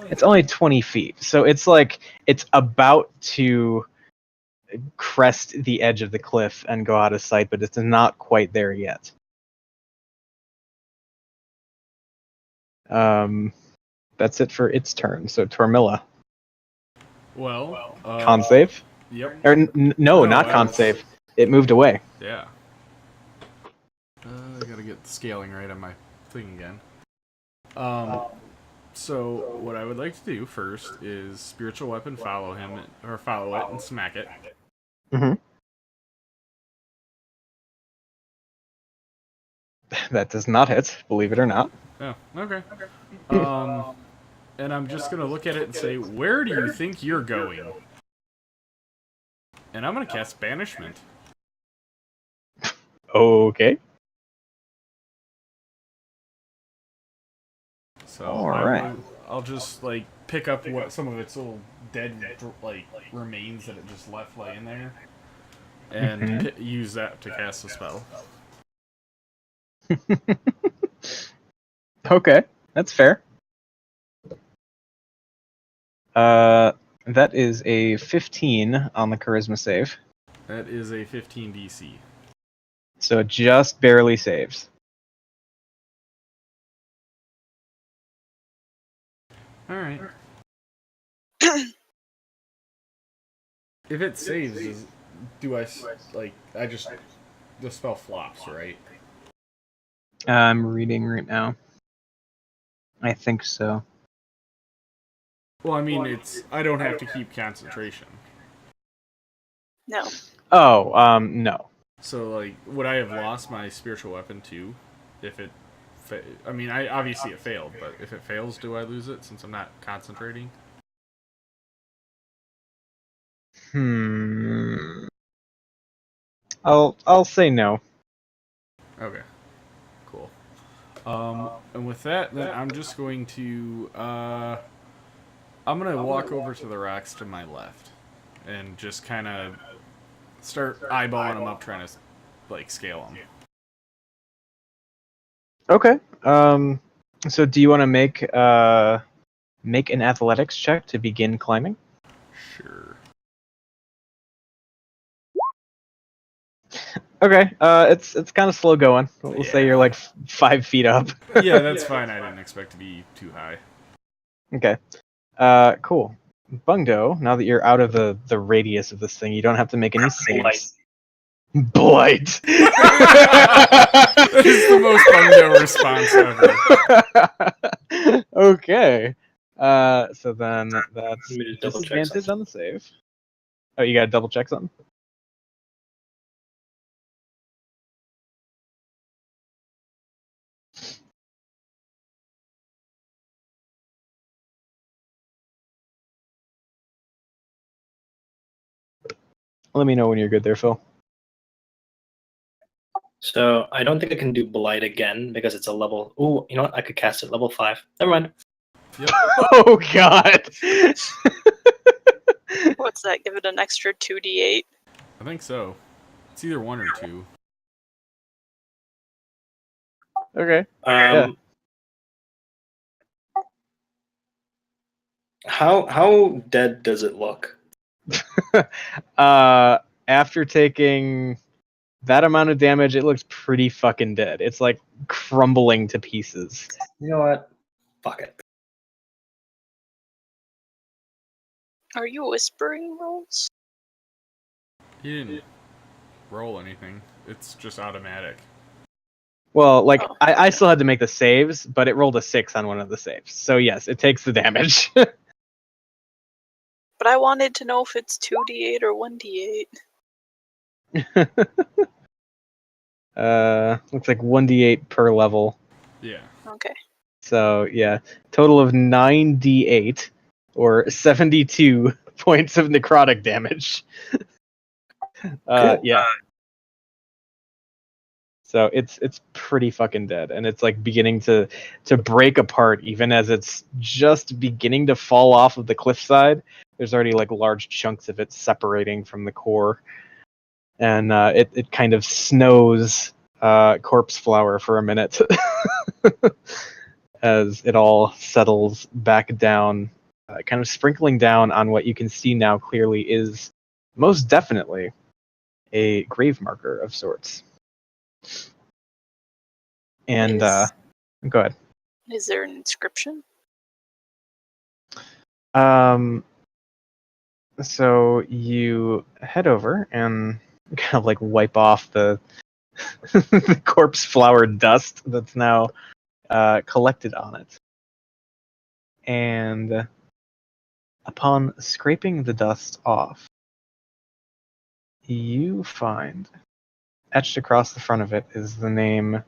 A: it's only 20 feet. So it's like, it's about to crest the edge of the cliff and go out of sight, but it's not quite there yet. That's it for its turn. So Tormilla,
C: Well,
A: con save?
C: Yep.
A: Or no, not
C: I
A: con
C: was-
A: save. It moved away.
C: Yeah. I gotta get the scaling right on my thing again. So what I would like to do first is spiritual weapon, follow it and smack it.
A: That does not hit, believe it or not.
C: Oh, okay. And I'm just gonna look at it and say, where do you think you're going? And I'm gonna cast banishment.
A: Okay.
C: So
A: Alright.
C: I'll just like pick up what some of its little dead like remains that it just left laying there, and use that to cast a spell.
A: Okay, that's fair. That is a 15 on the charisma save.
C: That is a 15 DC.
A: So it just barely saves.
C: All right. If it saves, the spell flops, right?
A: I'm reading right now. I think so.
C: Well, I mean, I don't have to keep concentration.
B: No.
A: Oh, no.
C: So, like, would I have lost my spiritual weapon too? If it, obviously it failed, but if it fails, do I lose it since I'm not concentrating?
A: I'll say no.
C: Okay. Cool. And with that, then I'm just going to, I'm gonna walk over to the rocks to my left, and just kind of start eyeballing them up, trying to, like, scale them.
A: Okay. So do you want to make an athletics check to begin climbing?
C: Sure.
A: Okay. It's kind of slow going. We'll say you're like 5 feet up.
C: Yeah, that's fine. I didn't expect to be too high.
A: Okay. Cool. Bungdo, now that you're out of the radius of this thing, you don't have to make any saves. Blight.
C: That is the most Bungdo response ever.
A: Okay. So then that's
D: Let me just double check
A: disadvantage
D: something.
A: on the save. Oh, you gotta double check something? Let me know when you're good there, Phil.
D: So I don't think I can do Blight again because it's a level. Ooh, you know what? I could cast it level 5. Never mind.
C: Yep.
A: Oh god!
B: What's that? Give it an extra 2d8?
C: I think so. It's either 1 or 2.
A: Okay.
D: How dead does it look?
A: After taking that amount of damage, it looks pretty fucking dead. It's like crumbling to pieces.
D: You know what? Fuck it.
B: Are you whispering rolls?
C: He didn't roll anything. It's just automatic.
A: Well, like,
B: Oh,
A: I
B: okay.
A: still had to make the saves, but it rolled a 6 on one of the saves. So yes, it takes the damage.
B: But I wanted to know if it's 2d8 or 1d8.
A: Looks like 1d8 per level.
C: Yeah.
B: Okay.
A: So yeah, total of 9d8 or 72 points of necrotic damage.
D: Cool.
A: Yeah. So it's pretty fucking dead, and it's like beginning to break apart even as it's just beginning to fall off of the cliffside. There's already like large chunks of it separating from the core, and it kind of snows corpse flower for a minute as it all settles back down, kind of sprinkling down on what you can see now clearly is most definitely a grave marker of sorts. And go ahead.
B: Is there an inscription?
A: So you head over and kind of like wipe off the the corpse flower dust that's now collected on it. And upon scraping the dust off, you find etched across the front of it is the name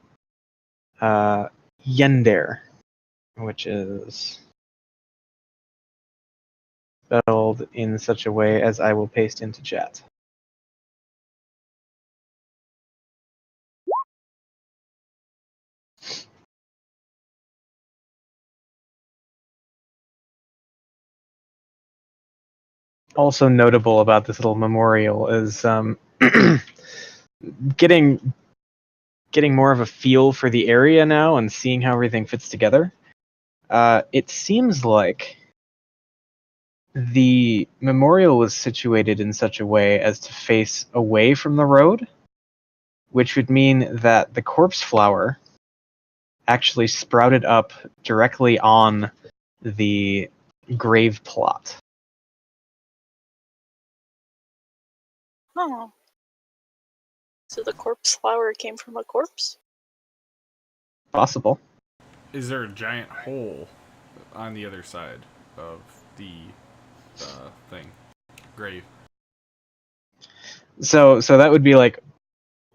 A: Yender, which is spelled in such a way as I will paste into chat. Also notable about this little memorial is getting more of a feel for the area now and seeing how everything fits together. It seems like the memorial was situated in such a way as to face away from the road, which would mean that the corpse flower actually sprouted up directly on the grave plot.
B: Oh. So the corpse flower came from a corpse?
A: Possible.
C: Is there a giant hole on the other side of the thing? Grave.
A: So that would be like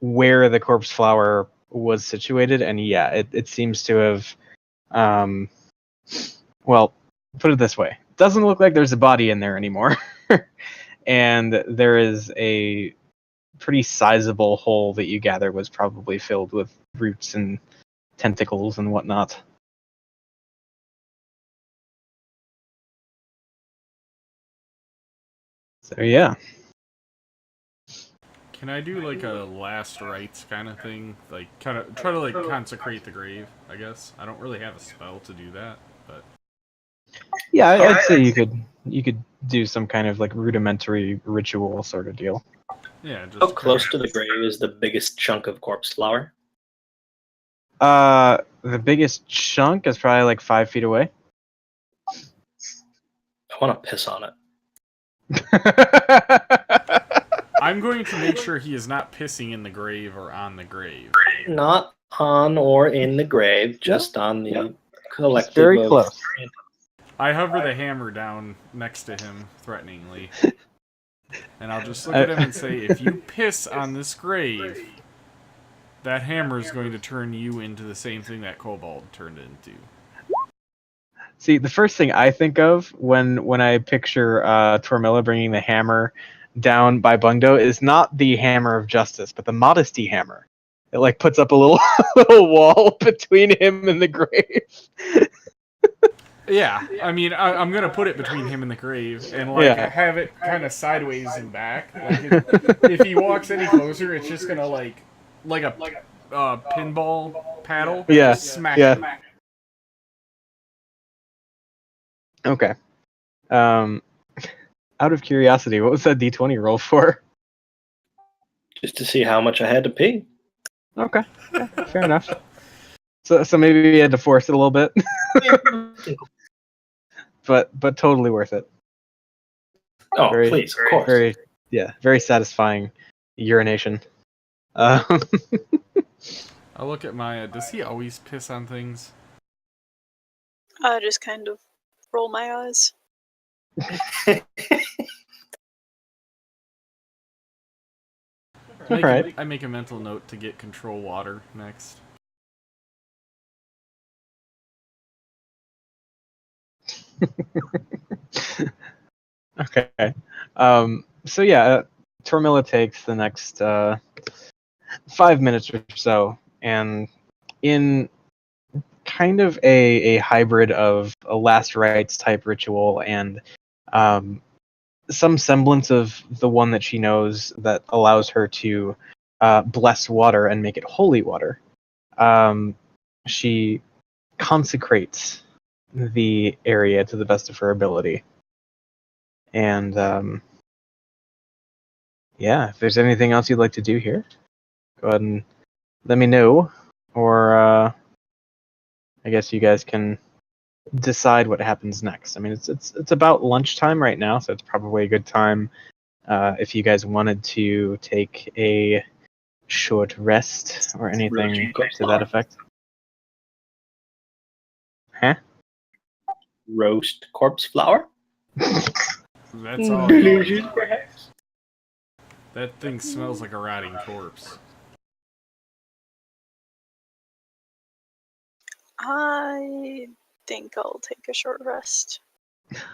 A: where the corpse flower was situated, and yeah, it seems to have well, put it this way. It doesn't look like there's a body in there anymore. And there is a pretty sizable hole that you gather was probably filled with roots and tentacles and whatnot. So yeah.
C: Can I do like a last rites kind of thing? Like kind of try to like consecrate the grave, I guess. I don't really have a spell to do that, but
A: Yeah, I'd say you could do some kind of like rudimentary ritual sort of deal.
C: yeah, just
D: How close to the grave is the biggest chunk of corpse flower?
A: The biggest chunk is probably like 5 feet away.
D: I want to piss on it.
C: I'm going to make sure he is not pissing in the grave or on the grave.
D: Not on or in the grave, just on the collective.
A: Very close.
C: I hover the hammer down next to him threateningly. And I'll just look at him and say, if you piss on this grave, that hammer is going to turn you into the same thing that kobold turned into.
A: See, the first thing I think of when I picture Tormilla bringing the hammer down by Bungdo is not the hammer of justice, but the modesty hammer. It like puts up a little little wall between him and the grave.
C: Yeah, I mean, I'm gonna put it between him and the grave, and have it kind of sideways and back. Like if he walks any closer, it's just gonna like a pinball paddle.
A: Yeah,
C: smack
A: yeah.
C: him.
A: Okay. Out of curiosity, what was that D20 roll for?
D: Just to see how much I had to pee.
A: Okay, yeah, fair enough. So maybe we had to force it a little bit, but totally worth it.
D: Oh, please, of course.
A: Very satisfying urination.
C: I look at Maya. Does he always piss on things?
B: I just kind of roll my eyes.
C: I make a mental note to get control water next.
A: Okay. So yeah, Tormilla takes the next 5 minutes or so, and in kind of a hybrid of a last rites type ritual and some semblance of the one that she knows that allows her to bless water and make it holy water. She consecrates the area to the best of her ability. And if there's anything else you'd like to do here, go ahead and let me know. Or I guess you guys can decide what happens next. I mean, it's about lunchtime right now, so it's probably a good time if you guys wanted to take a short rest or anything to that effect. Huh?
D: Roast corpse flower?
C: That's all.
D: Delusion, perhaps?
C: That thing smells like a rotting corpse.
B: I think I'll take a short rest.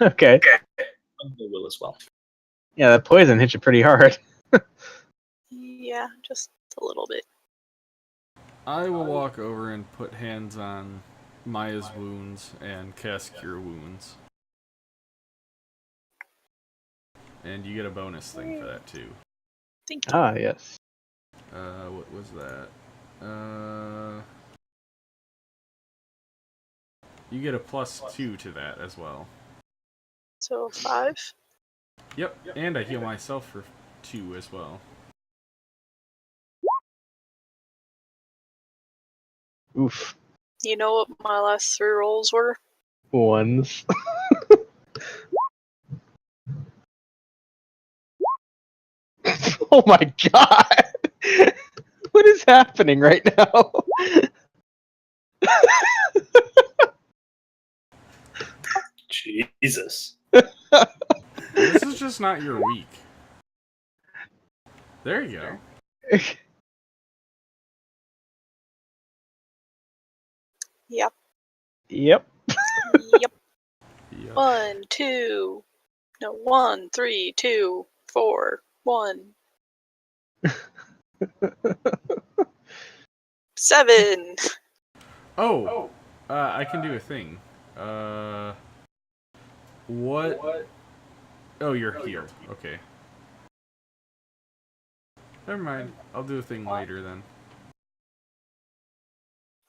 A: Okay.
D: I will as well.
A: Yeah, that poison hit you pretty hard.
B: Yeah, just a little bit.
C: I will walk over and put hands on Maya's wounds and cast Cure Wounds. And you get a bonus thing for that too.
B: Thank you.
A: Ah, yes.
C: What was that? You get a +2 to that as well.
B: So 5?
C: Yep, and I heal myself for 2 as well.
A: Oof.
B: You know what my last 3 rolls were?
A: Ones. Oh my god! What is happening right now?
D: Jesus.
C: This is just not your week. There you go.
B: Yep.
A: Yep.
B: Yep. 1, 2. No, 1, 3, 2, 4, 1. 7.
C: Oh, I can do a thing. What? Oh, you're healed. Okay. Never mind. I'll do a thing later then.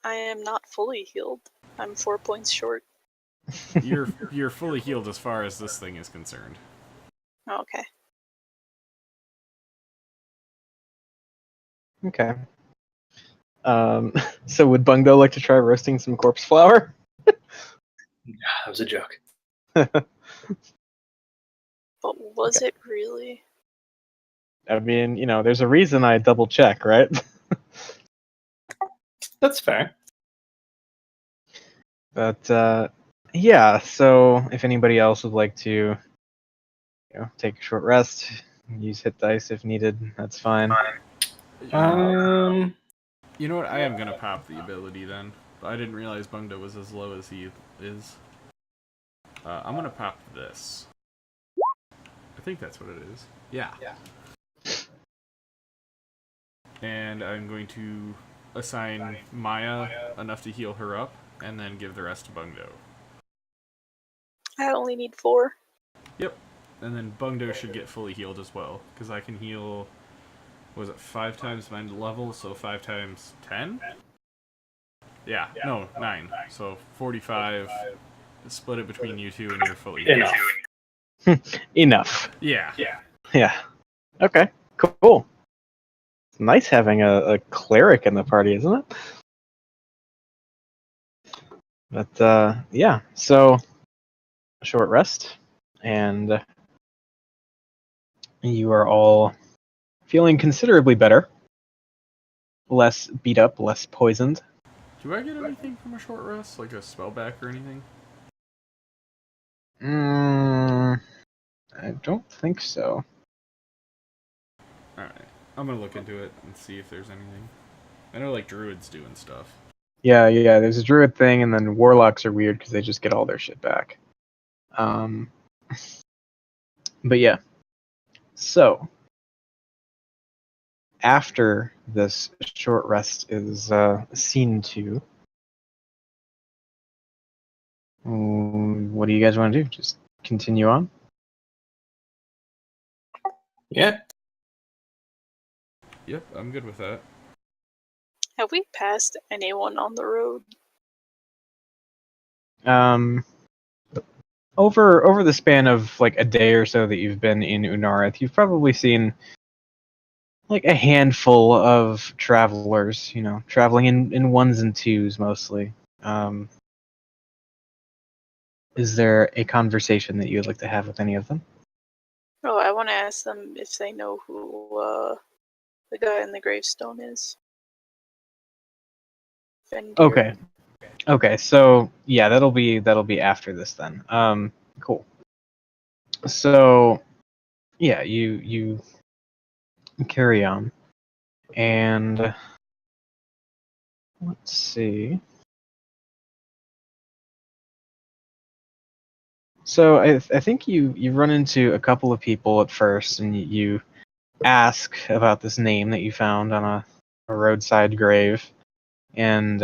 B: I am not fully healed. I'm 4 points short.
C: You're fully healed as far as this thing is concerned.
B: Okay.
A: Okay. So would Bungdo like to try roasting some corpse flour?
D: That was a joke.
B: But was it really?
A: I mean, there's a reason I double check, right?
D: That's fair.
A: But Yeah, so if anybody else would like to, take a short rest, use hit dice if needed, that's fine.
C: You know what? I am gonna pop the ability then. I didn't realize Bungdo was as low as he is. I'm gonna pop this. I think that's what it is. Yeah. And I'm going to assign Maya enough to heal her up, and then give the rest to Bungdo.
B: I only need 4.
C: Yep. And then Bungdo should get fully healed as well, because I can heal. Was it 5 times my level? So 5 times 10? Yeah. No, 9. So 45. Split it between you two, and you're fully healed.
A: Enough.
C: Yeah.
A: Yeah. Okay, cool. It's nice having a cleric in the party, isn't it? But, yeah, so a short rest, and you are all feeling considerably better. Less beat up, less poisoned.
C: Do I get anything from a short rest? Like a spell back or anything?
A: I don't think so.
C: Alright. I'm gonna look into it and see if there's anything. I know, like, druids doing stuff.
A: Yeah, there's a druid thing, and then warlocks are weird because they just get all their shit back. But yeah. So, after this short rest is seen to, what do you guys want to do? Just continue on?
D: Yeah.
C: Yep, I'm good with that.
B: Have we passed anyone on the road?
A: Over the span of like a day or so that you've been in Unarith, you've probably seen like a handful of travelers, traveling in ones and twos mostly. Is there a conversation that you would like to have with any of them?
B: Oh, I want to ask them if they know who the guy in the gravestone is. Fendir.
A: Okay, so yeah, that'll be after this then. Cool. So yeah, you carry on, and let's see. So I think you run into a couple of people at first, and you ask about this name that you found on a roadside grave, and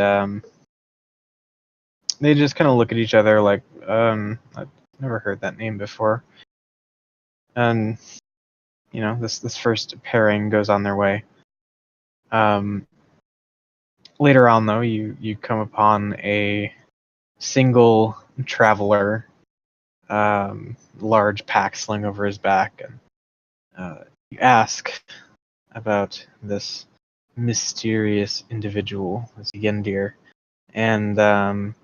A: they just kind of look at each other like, I've never heard that name before, and this first pairing goes on their way. Later on, though, you come upon a single traveler, large pack slung over his back, and you ask about this mysterious individual, this Yendir, and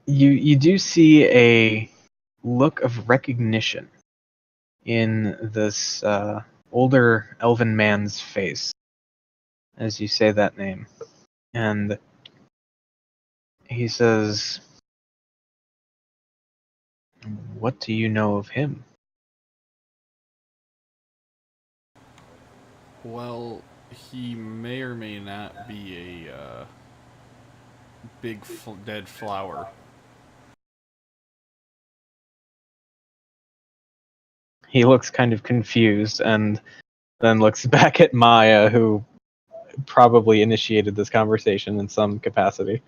A: you do see a look of recognition in this older elven man's face as you say that name, and he says, "What do you know of him?"
C: Well, he may or may not be a big dead flower.
A: He looks kind of confused and then looks back at Maya, who probably initiated this conversation in some capacity.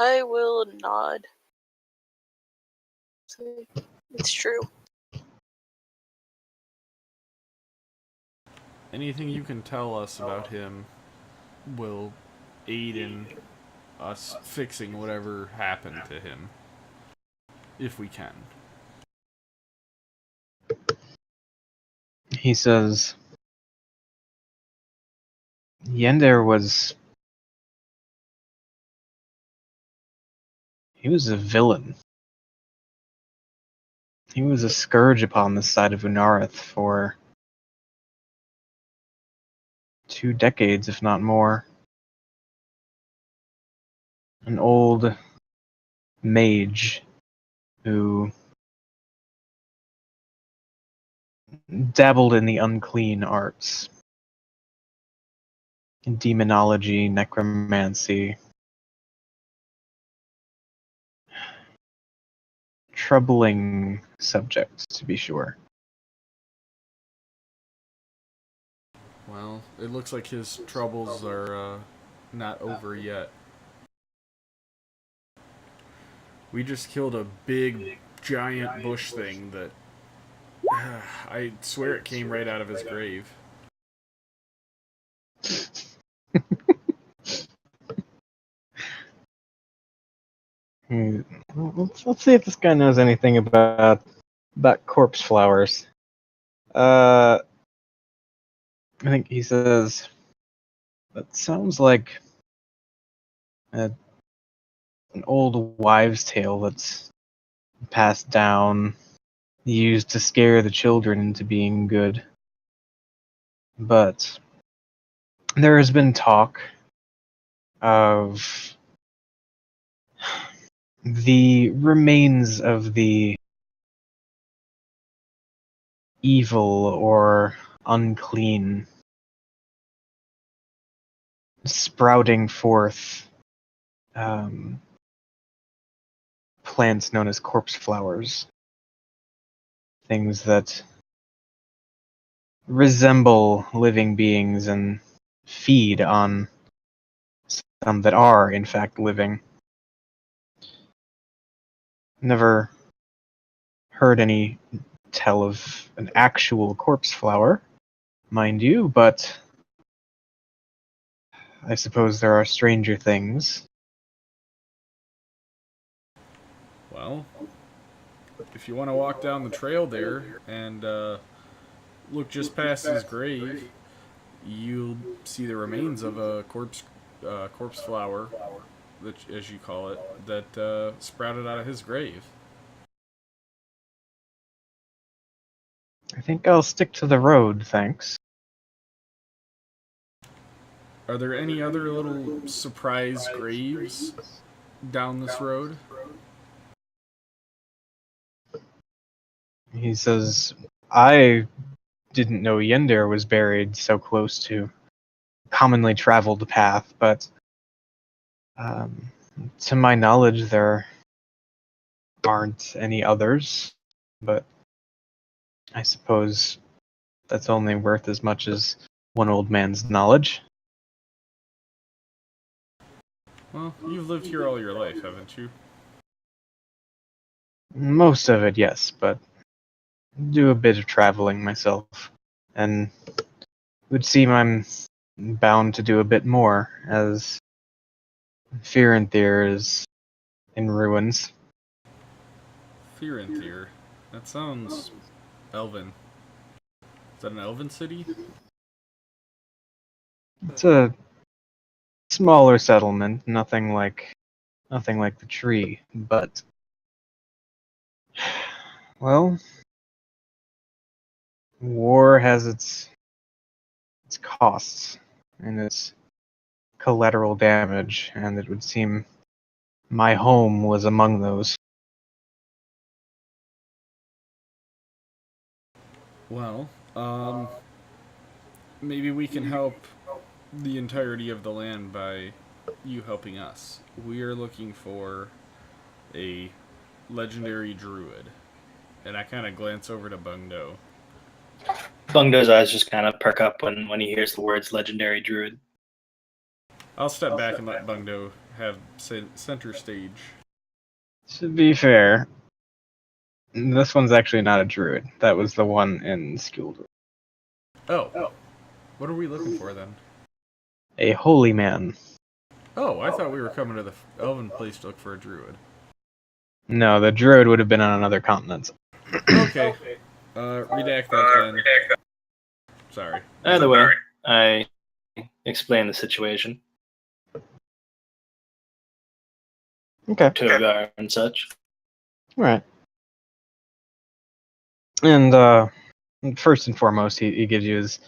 B: I will nod. So it's true.
C: Anything you can tell us about him will aid in us fixing whatever happened to him, if we can.
A: He says, Yender was... he was a villain. He was a scourge upon the side of Unarith for 2 decades, if not more. An old mage who dabbled in the unclean arts. Demonology, necromancy. Troubling subjects, to be sure.
C: Well, it looks like his troubles are not over yet. We just killed a big, giant bush thing that I swear it came right out of his grave.
A: Let's see if this guy knows anything about corpse flowers. I think he says that sounds like an old wives' tale that's passed down, used to scare the children into being good. But there has been talk of the remains of the evil or unclean sprouting forth plants known as corpse flowers. Things that resemble living beings and feed on some that are, in fact, living. Never heard any tell of an actual corpse flower, mind you, but I suppose there are stranger things.
C: Well, if you want to walk down the trail there and look just past his grave, you'll see the remains of a corpse flower, that, as you call it, that sprouted out of his grave.
A: I think I'll stick to the road, thanks.
C: Are there any other little surprise graves down this road?
A: He says, I didn't know Yender was buried so close to commonly traveled path, but to my knowledge there aren't any others, but I suppose that's only worth as much as one old man's knowledge.
C: Well, you've lived here all your life, haven't you?
A: Most of it, yes, but do a bit of traveling myself, and it would seem I'm bound to do a bit more, as Firenthir is in ruins.
C: Firenthir? That sounds elven. Is that an elven city?
A: It's a smaller settlement, nothing like the tree, but well, war has its costs and its collateral damage, and it would seem my home was among those.
C: Well, maybe we can help the entirety of the land by you helping us. We are looking for a legendary druid. And I kind of glance over to Bungdo.
D: Bungdo's eyes just kind of perk up when he hears the words legendary druid.
C: I'll step back and let Bungdo have center stage.
A: To be fair, this one's actually not a druid. That was the one in Skuld.
C: Oh. What are we looking for then?
A: A holy man.
C: Oh, I thought we were coming to the elven place to look for a druid.
A: No, the druid would have been on another continent.
C: Okay. Redact that then. Sorry.
D: Either way, I explain the situation
A: Okay.
D: to Agar and such.
A: Right. And first and foremost, he gives you his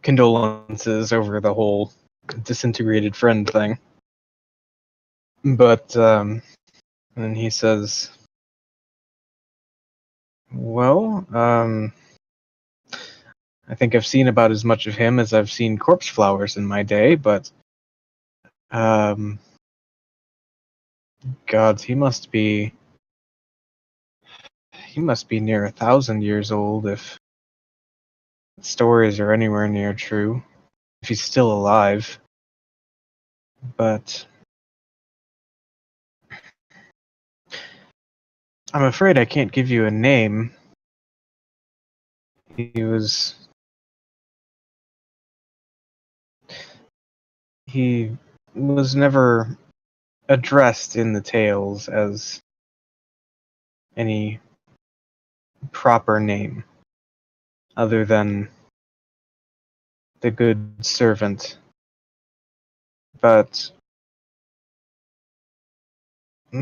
A: condolences over the whole disintegrated friend thing. But and he says, "Well, I think I've seen about as much of him as I've seen corpse flowers in my day, but gods, he must be near 1,000 years old if stories are anywhere near true, if he's still alive. But I'm afraid I can't give you a name. He was never addressed in the tales as any proper name other than the good servant. But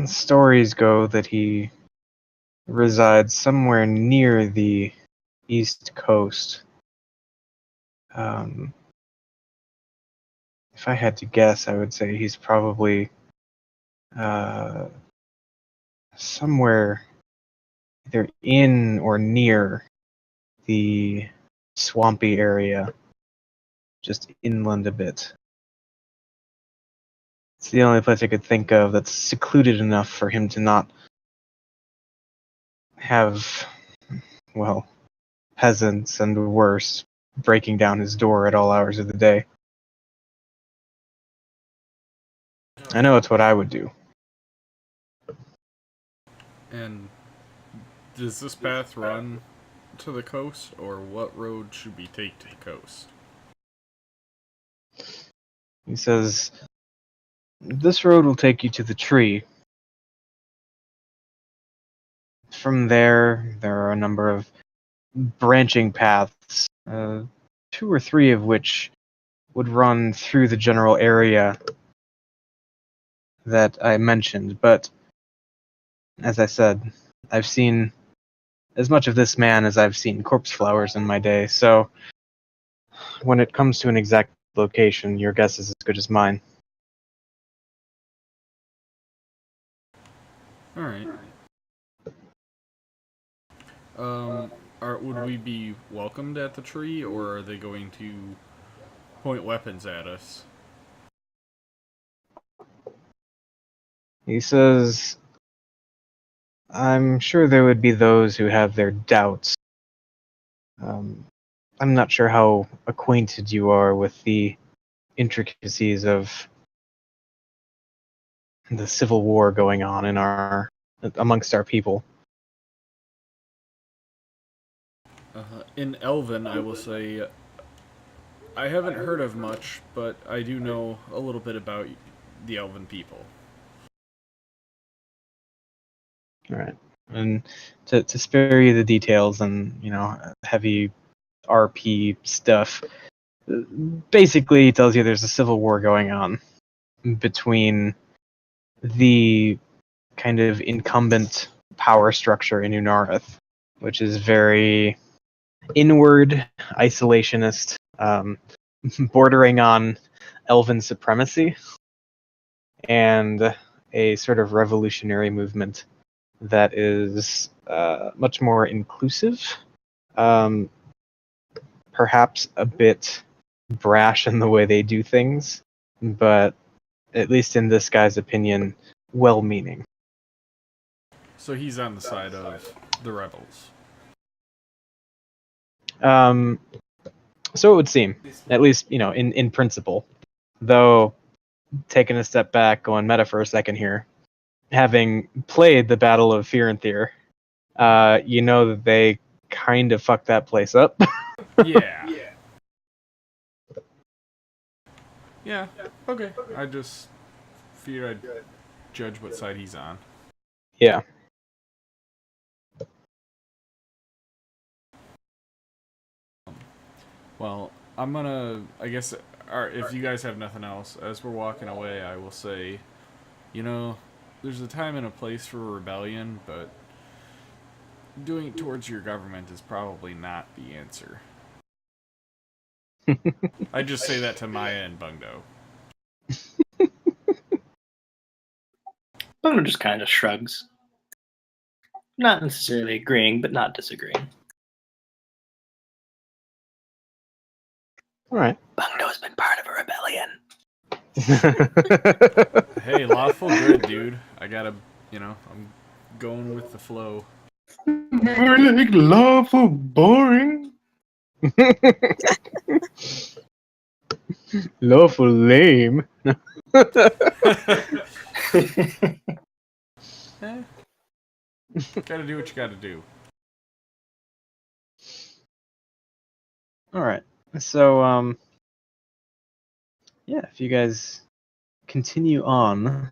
A: stories go that he resides somewhere near the East Coast. If I had to guess, I would say he's probably somewhere either in or near the swampy area, just inland a bit. It's the only place I could think of that's secluded enough for him to not have, well, peasants and worse breaking down his door at all hours of the day. I know it's what I would do.
C: And does this path run to the coast, or what road should we take to the coast?
A: He says, "This road will take you to the tree. From there are a number of branching paths, 2 or 3 of which would run through the general area that I mentioned, but as I said, I've seen as much of this man as I've seen corpse flowers in my day, so when it comes to an exact location, your guess is as good as mine."
C: Alright. Would we be welcomed at the tree, or are they going to point weapons at us?
A: He says, "I'm sure there would be those who have their doubts. I'm not sure how acquainted you are with the intricacies of the civil war going on amongst our people."
C: In Elven, I will say, I haven't heard of much, but I do know a little bit about the Elven people.
A: All right, and to spare you the details and heavy RP stuff, basically he tells you there's a civil war going on between the kind of incumbent power structure in Unareth, which is very inward, isolationist, bordering on elven supremacy, and a sort of revolutionary movement that is much more inclusive, perhaps a bit brash in the way they do things, but at least in this guy's opinion, well-meaning.
C: So he's on the side of the rebels.
A: So it would seem, at least, in principle. Though, taking a step back, going meta for a second here, having played the Battle of Firenthir, you know that they kind of fucked that place up.
C: Yeah. Yeah, okay. I just figured I'd judge what side he's on.
A: Yeah.
C: Well, I'm gonna, I guess, if you guys have nothing else, as we're walking away, I will say, there's a time and a place for rebellion, but doing it towards your government is probably not the answer. I just say that to Maya and Bungdo.
D: Bungdo just kind of shrugs. Not necessarily agreeing, but not disagreeing.
A: All right.
D: Bungdo's been part of a rebellion.
C: Hey, lawful good, dude. I gotta, I'm going with the flow.
D: Like lawful boring.
A: Lawful lame.
C: Gotta do what you gotta do.
A: All right. So, yeah, if you guys continue on,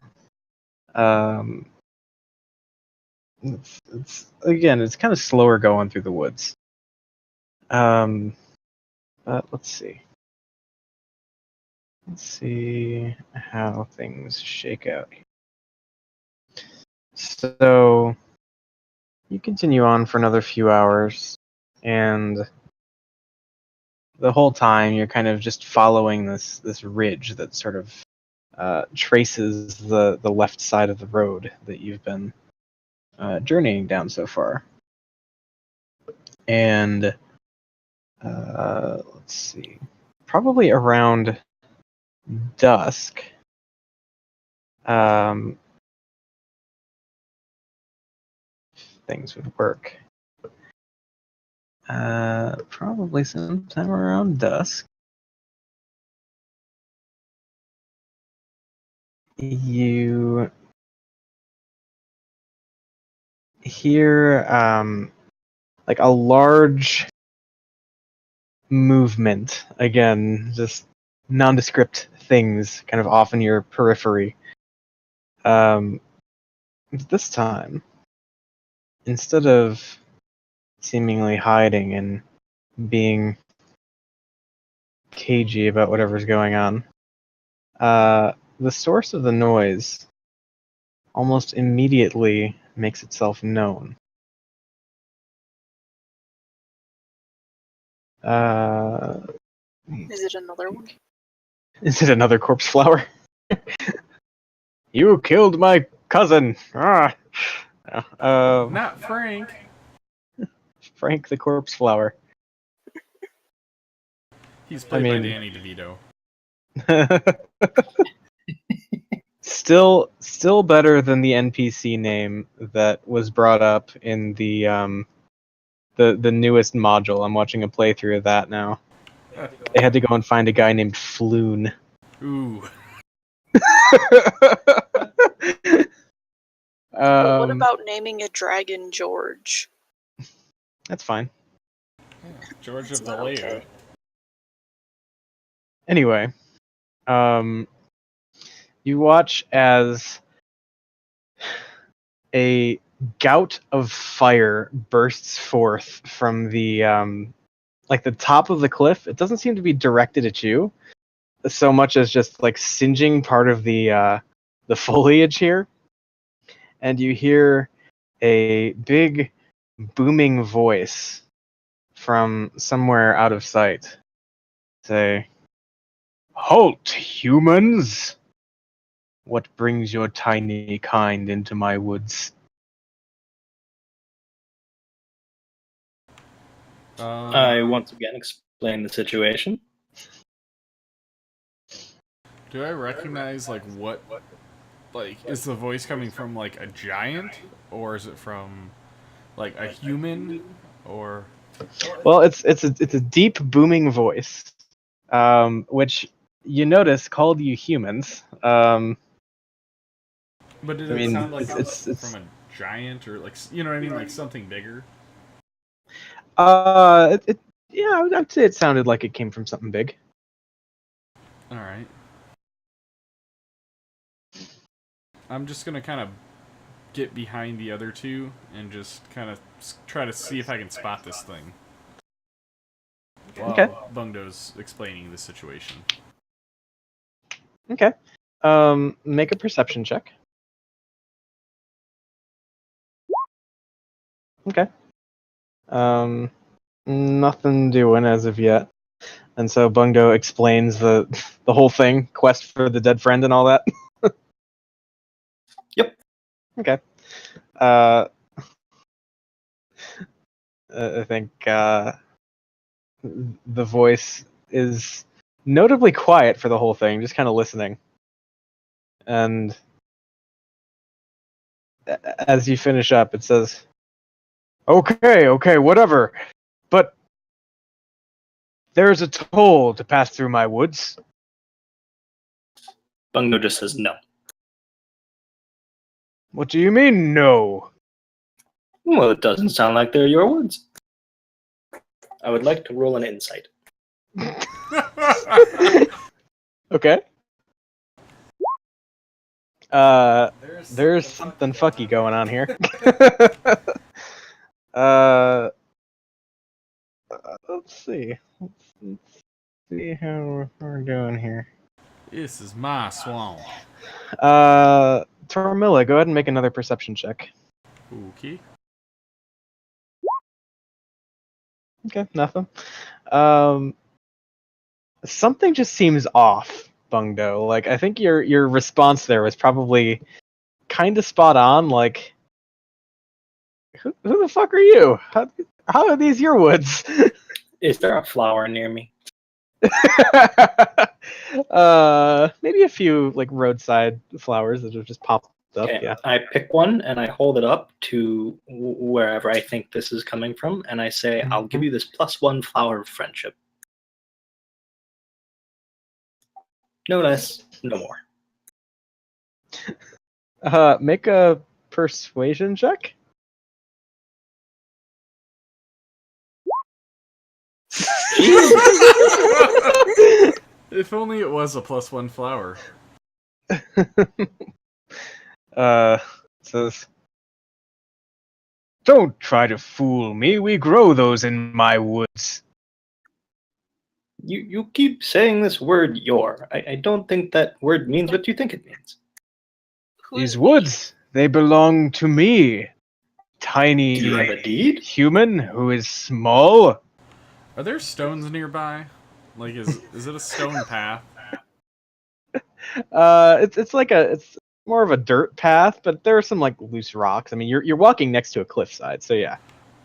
A: it's kind of slower going through the woods. But let's see. Let's see how things shake out. So you continue on for another few hours, and the whole time you're kind of just following this ridge that sort of traces the left side of the road that you've been journeying down so far. And let's see, probably around dusk, things would work. Probably sometime around dusk, you hear like a large movement, again, just nondescript things kind of off in your periphery. This time, instead of seemingly hiding and being cagey about whatever's going on, the source of the noise almost immediately makes itself known.
B: Is it another one?
A: Is it another corpse flower? You killed my cousin! Ah!
C: Not Frank.
A: Frank the corpse flower.
C: He's played by Danny DeVito.
A: Still better than the NPC name that was brought up in the newest module. I'm watching a playthrough of that now. They had to go and find a guy named Floon.
C: Ooh.
B: But what about naming a dragon George?
A: That's fine.
C: Yeah, George
B: It's
C: of the
B: not
C: Layer.
B: okay.
A: Anyway, you watch as a gout of fire bursts forth from the like the top of the cliff. It doesn't seem to be directed at you so much as just like singeing part of the foliage here, and you hear a big booming voice from somewhere out of sight say, "Halt, humans! What brings your tiny kind into my woods?"
D: I once again explain the situation.
C: Do I recognize what is the voice coming from, like a giant, or is it from like a human, or?
A: Well, it's a deep booming voice, which you notice called you humans.
C: But did
A: I
C: it
A: mean,
C: sound like
A: it's
C: from a giant, or like, you know what I mean, like something bigger?
A: Yeah, I'd say it sounded like it came from something big.
C: All right. I'm just gonna kind of get behind the other two and just kind of try to see if I can spot this thing. While
A: Okay.
C: Bungdo's explaining the situation.
A: Okay. Make a perception check. Okay. Nothing doing as of yet. And so Bungdo explains the whole thing, quest for the dead friend and all that.
D: Yep.
A: Okay. I think the voice is notably quiet for the whole thing, just kind of listening. And as you finish up, it says, Okay, whatever. But there's a toll to pass through my woods.
D: Bungno just says no.
A: What do you mean, no?
D: Well, it doesn't sound like they're your woods. I would like to roll an insight.
A: Okay. There's something fucky going on here. Let's see. Let's see how we're doing here.
C: This is my swamp.
A: Tormilla, go ahead and make another perception check.
C: Okay.
A: Okay, nothing. Something just seems off, Bungdo. Like, I think your response there was probably kind of spot on. Like, who the fuck are you? How are these your woods?
D: Is there a flower near me?
A: Maybe a few like roadside flowers that have just popped up.
D: Okay,
A: Yeah.
D: I pick one and I hold it up to wherever I think this is coming from, and I say, I'll give you this +1 flower of friendship. No less, no more.
A: Make a persuasion check.
C: If only it was a +1 flower.
A: Says, don't try to fool me. We grow those in my woods.
D: You keep saying this word your. I don't think that word means what you think it means.
A: These woods, they belong to me. Tiny
D: Do you have a deed?
A: human who is small.
C: Are there stones nearby? Like, is it a stone path?
A: It's more of a dirt path, but there are some like loose rocks. I mean, you're walking next to a cliffside, so yeah.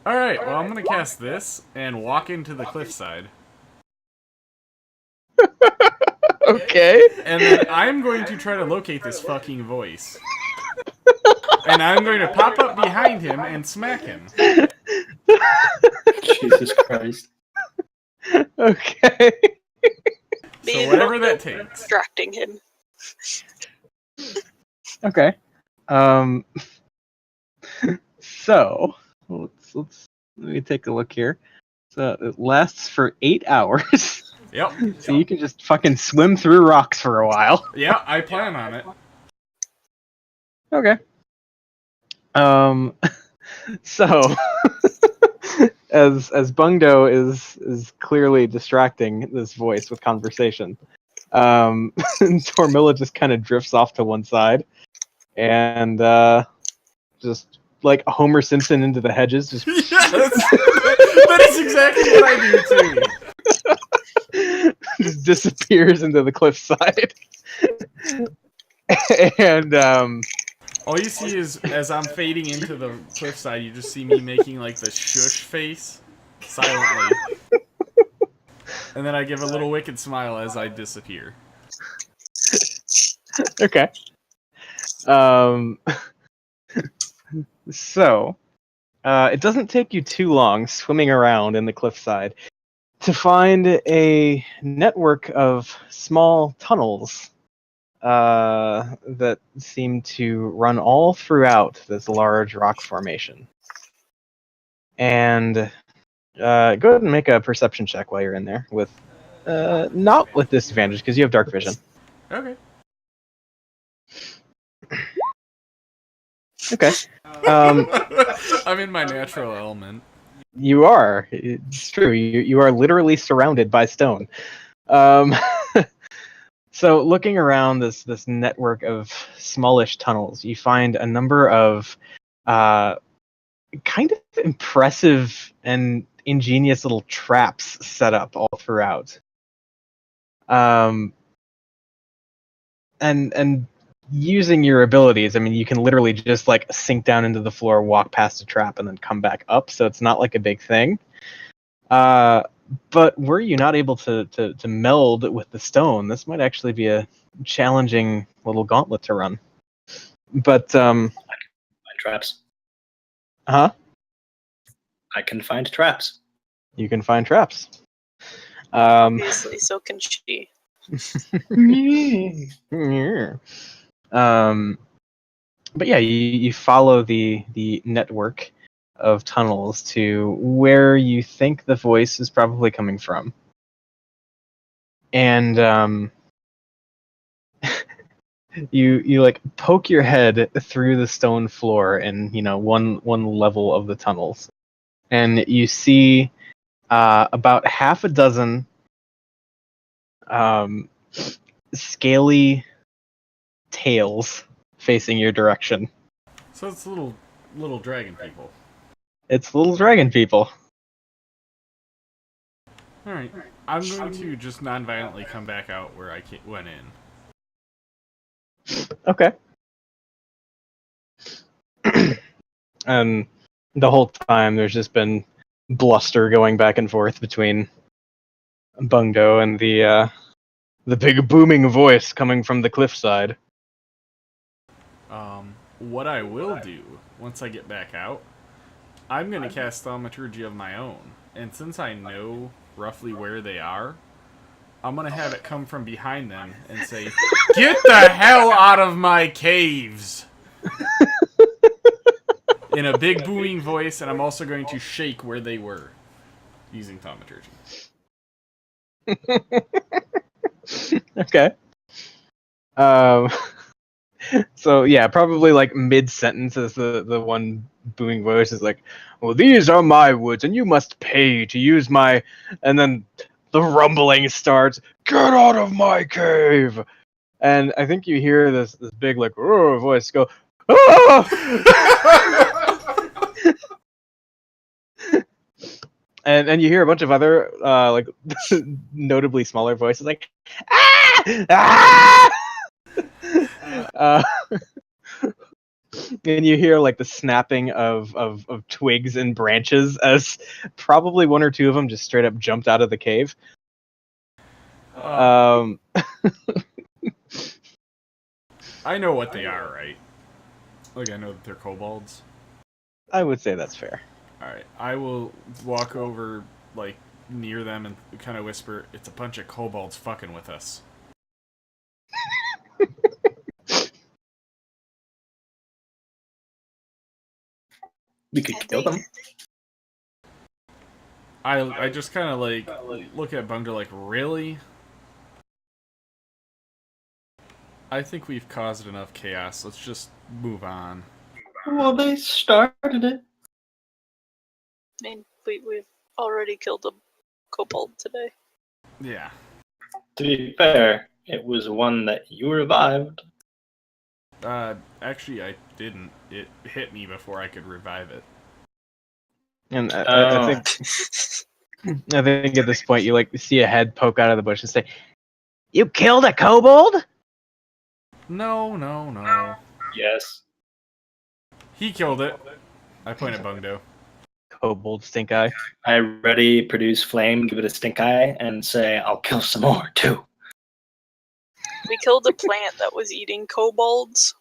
C: All right. Well, I'm gonna cast this and walk into the cliffside.
A: Okay.
C: And then I'm going to try to locate this fucking voice. And I'm going to pop up behind him and smack him.
D: Jesus Christ.
A: Okay.
C: So whatever that takes.
B: Distracting him.
A: Okay. So let me take a look here. So it lasts for 8 hours.
C: Yep.
A: So you can just fucking swim through rocks for a while.
C: Yeah, I plan on it.
A: Okay. So as Bungdo is clearly distracting this voice with conversation, Tormilla just kind of drifts off to one side and just like Homer Simpson into the hedges. Just
C: Yes! That is exactly what I do too.
A: just disappears into the cliffside. And
C: all you see is, as I'm fading into the cliffside, you just see me making like the shush face silently. And then I give a little wicked smile as I disappear.
A: Okay. So, it doesn't take you too long swimming around in the cliffside to find a network of small tunnels that seem to run all throughout this large rock formation. And go ahead and make a perception check while you're in there, with not with disadvantage because you have dark vision.
C: Okay.
A: Okay.
C: I'm in my natural element.
A: You are. It's true. You are literally surrounded by stone. So looking around this network of smallish tunnels, you find a number of kind of impressive and ingenious little traps set up all throughout. And using your abilities, I mean, you can literally just like sink down into the floor, walk past a trap, and then come back up. So it's not like a big thing. But were you not able to meld with the stone, this might actually be a challenging little gauntlet to run. But
D: Find traps.
A: huh?
D: I can find traps.
A: You can find traps.
B: Obviously, so can she.
A: But yeah, you follow the network of tunnels to where you think the voice is probably coming from. And you like poke your head through the stone floor in one level of the tunnels, and you see about half a dozen scaly tails facing your direction.
C: So it's little dragon people.
A: It's little dragon people.
C: All right, I'm going to just non-violently come back out where I went in.
A: Okay. And the whole time there's just been bluster going back and forth between Bungdo and the big booming voice coming from the cliffside.
C: What I will do once I get back out, I'm going to cast Thaumaturgy of my own, and since I know roughly where they are, I'm going to have it come from behind them and say, "Get the hell out of my caves!" in a big booming voice, and I'm also going to shake where they were using Thaumaturgy.
A: Okay. So yeah, probably like mid-sentence is the one booming voice is like, "Well, these are my woods, and you must pay to use my..." And then the rumbling starts, "Get out of my cave!" And I think you hear this big like voice go, "Ah!" and you hear a bunch of other like notably smaller voices like, "Ah! Ah!" And you hear like the snapping of twigs and branches as probably one or two of them just straight up jumped out of the cave.
C: I know what they are, right? Like, I know that they're kobolds.
A: I would say that's fair.
C: Alright, I will walk over, like, near them and kind of whisper, "It's a bunch of kobolds fucking with us."
D: We could kill them.
C: I just kind of, like, look at Bungdo like, "Really? I think we've caused enough chaos. Let's just move on."
D: Well, they started it.
B: I mean, we've already killed a kobold today.
C: Yeah.
D: To be fair, it was one that you revived.
C: Actually, I didn't. It hit me before I could revive it.
A: And I think at this point you like see a head poke out of the bush and say, "You killed a kobold?"
C: No.
D: Yes.
C: He killed it. I point at Bungdo.
A: Kobold stink eye.
D: I ready produce flame, give it a stink eye, and say, "I'll kill some more too."
B: We killed a plant that was eating kobolds.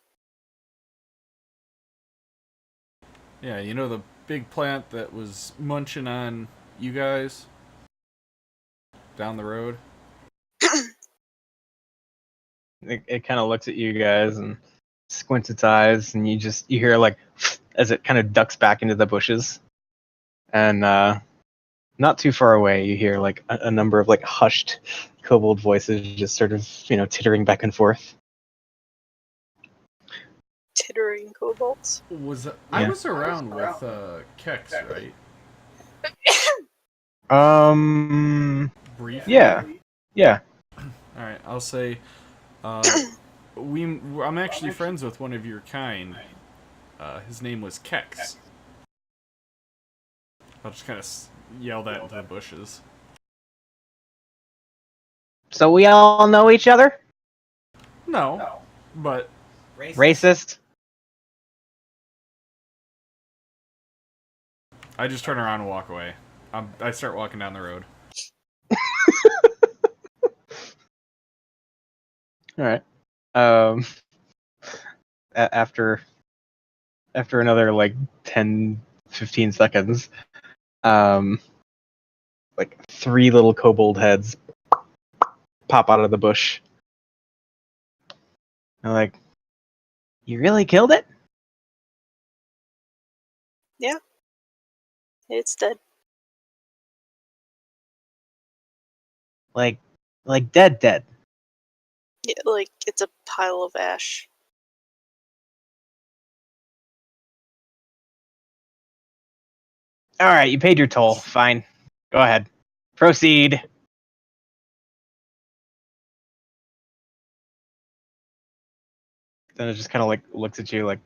C: Yeah, you know the big plant that was munching on you guys down the road?
A: It kind of looks at you guys and squints its eyes, and you hear like as it kind of ducks back into the bushes, and not too far away you hear like a number of like hushed kobold voices just sort of tittering back and forth.
B: Tittering kobolds.
C: I was around with Kex, right? Briefly.
A: Yeah.
C: All right, I'll say, I'm actually friends with one of your kind. His name was Kex. I'll just kind of yell that into the bushes.
A: So we all know each other?
C: No, but
A: Racist?
C: I just turn around and walk away. I start walking down the road.
A: Alright. After another, like, 10, 15 seconds, like, 3 little kobold heads pop out of the bush. They're like, you really killed it?
B: Yeah. It's dead.
A: Like dead.
B: Yeah, like, it's a pile of ash.
A: Alright, you paid your toll. Fine. Go ahead. Proceed. Then it just kind of, like, looks at you like,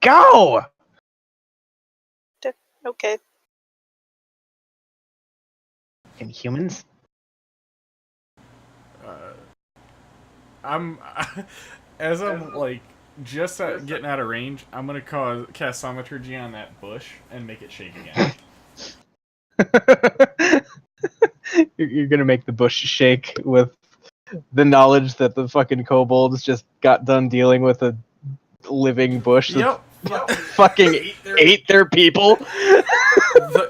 A: go!
B: Okay.
A: Fucking humans?
C: I'm as I'm like just getting out of range. I'm gonna cast Thaumaturgy on that bush and make it shake again.
A: You're gonna make the bush shake with the knowledge that the fucking kobolds just got done dealing with a living bush that fucking ate their people.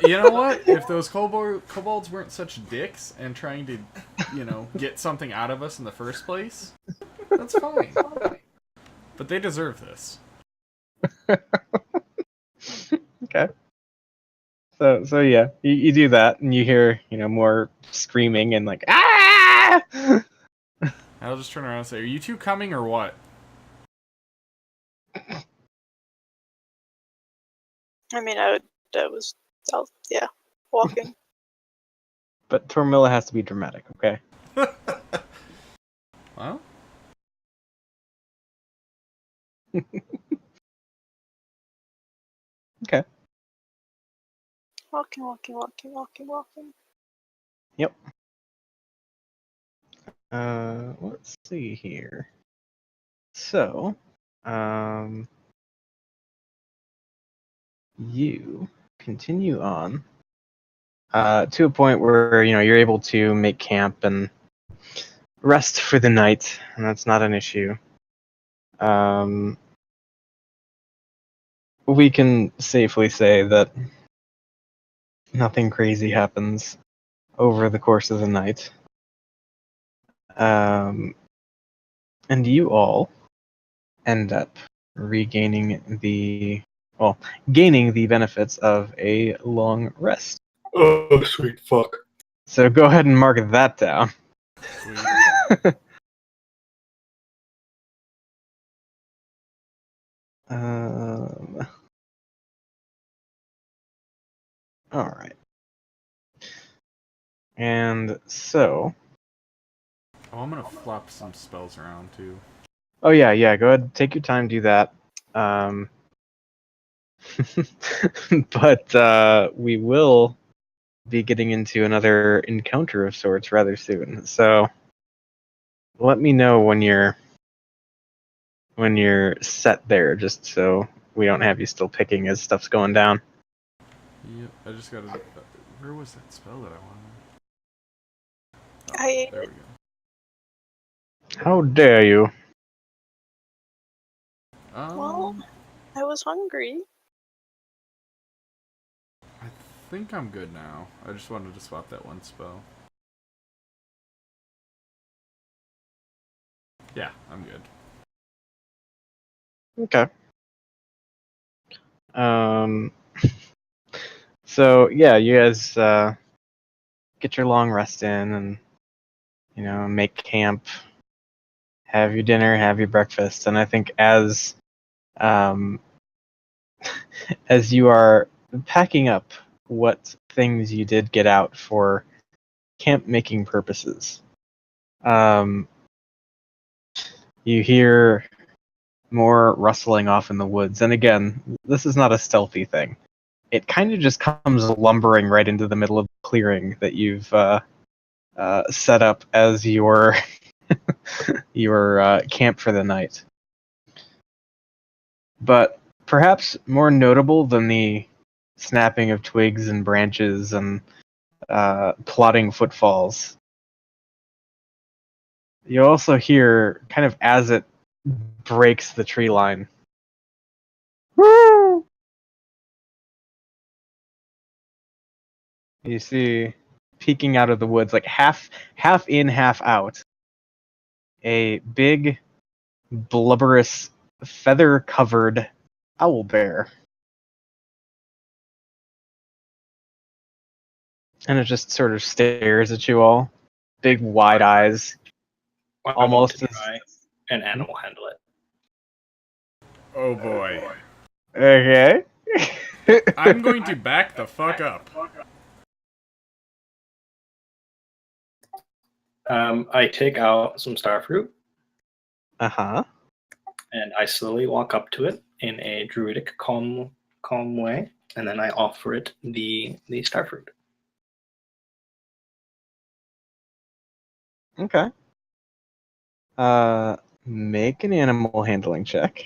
C: You know what? If those kobolds weren't such dicks and trying to, get something out of us in the first place, that's fine. But they deserve this.
A: Okay. So yeah, you do that, and you hear more screaming and like ah.
C: I'll just turn around and say, "Are you two coming or what?"
B: I mean, yeah, walking.
A: But Tormilla has to be dramatic, okay?
C: Well,
A: okay.
B: Walking.
A: Yep. Let's see here. So, you continue on to a point where you're able to make camp and rest for the night, and that's not an issue. We can safely say that nothing crazy happens over the course of the night. And you all end up gaining the benefits of a long rest.
D: Oh, sweet fuck.
A: So go ahead and mark that down.
C: sweet.
A: All right. And so.
C: Oh, I'm gonna flop some spells around too.
A: Oh yeah. Go ahead, take your time, do that. But we will be getting into another encounter of sorts rather soon. So let me know when you're set there, just so we don't have you still picking as stuff's going down.
C: Yep, I just gotta. Where was that spell that I wanted?
B: I
C: There we go.
A: How dare you?
B: Well, I was hungry.
C: I think I'm good now. I just wanted to swap that one spell. Yeah, I'm good.
A: Okay. So yeah, you guys get your long rest in, and make camp, have your dinner, have your breakfast, and I think as you are packing up what things you did get out for camp making purposes, you hear more rustling off in the woods. And again, this is not a stealthy thing. It kind of just comes lumbering right into the middle of the clearing that you've set up as your your camp for the night. But perhaps more notable than the snapping of twigs and branches and plodding footfalls, you also hear, kind of as it breaks the tree line, woo! You see, peeking out of the woods, like half in, half out, a big, blubberous, feather-covered owl bear. And it just sort of stares at you all. Big, wide eyes.
D: I want
A: Almost
D: to
A: as...
D: try an animal handle it.
C: Oh boy.
A: Okay.
C: I'm going to back the fuck up.
D: I take out some starfruit
A: Uh-huh.
D: and I slowly walk up to it in a druidic calm way, and then I offer it the starfruit.
A: Okay. Make an animal handling check.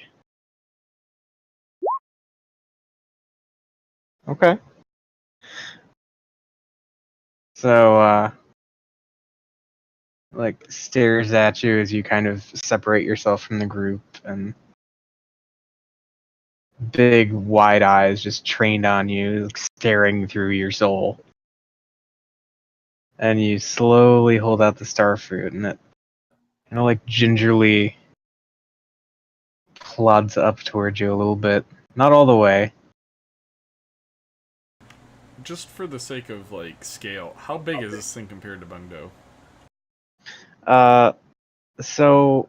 A: Okay. So, like, stares at you as you kind of separate yourself from the group, and big, wide eyes just trained on you, like, staring through your soul. And you slowly hold out the starfruit, and it kind of like gingerly plods up towards you a little bit. Not all the way.
C: Just for the sake of, like, scale, how big is this thing compared to Bungdo?
A: So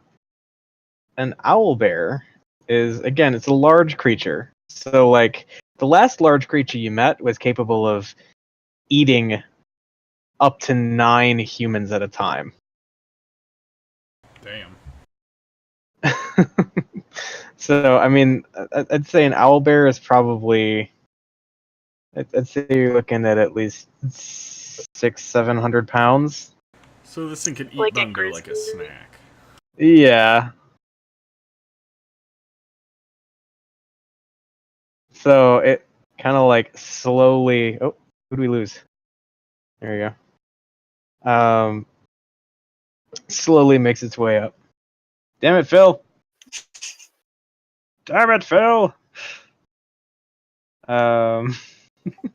A: an owl bear is, again, it's a large creature. So, like, the last large creature you met was capable of eating up to 9 humans at a time.
C: Damn.
A: So, I mean, I'd say an owl bear is probably, I'd say you're looking at least 600-700 pounds.
C: So this thing can eat
B: Like a
C: Bungdo like a
B: grizzly.
C: snack.
A: Yeah. So it kind of like slowly. Oh, who do we lose? There we go. Slowly makes its way up. Damn it, Phil! Damn it, Phil!
D: Can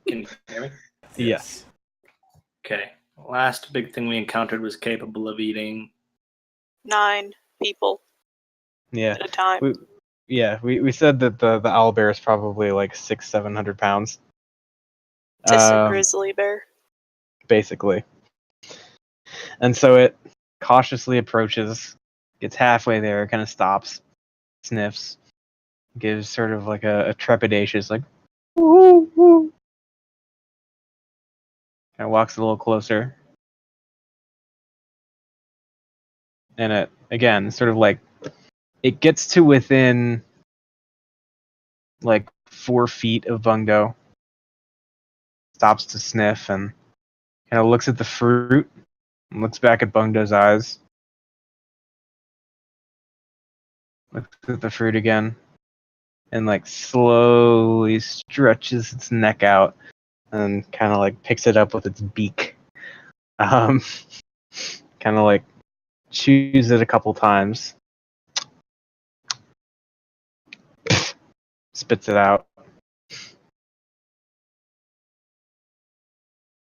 D: you hear me?
A: Yes.
D: Okay. Last big thing we encountered was capable of eating
B: 9 people
A: Yeah.
B: at a time.
A: We said that the owl bear is probably like 600-700 pounds.
B: Just a grizzly bear.
A: Basically. And so it cautiously approaches, gets halfway there, kind of stops, sniffs, gives sort of like a trepidatious, like, woo, woo. Kind of walks a little closer. And it, again, sort of like, it gets to within like 4 feet of Bungdo, stops to sniff, and kind of looks at the fruit, and looks back at Bungdo's eyes, looks at the fruit again, and like slowly stretches its neck out and kind of like picks it up with its beak. Kind of like chews it a couple times, spits it out.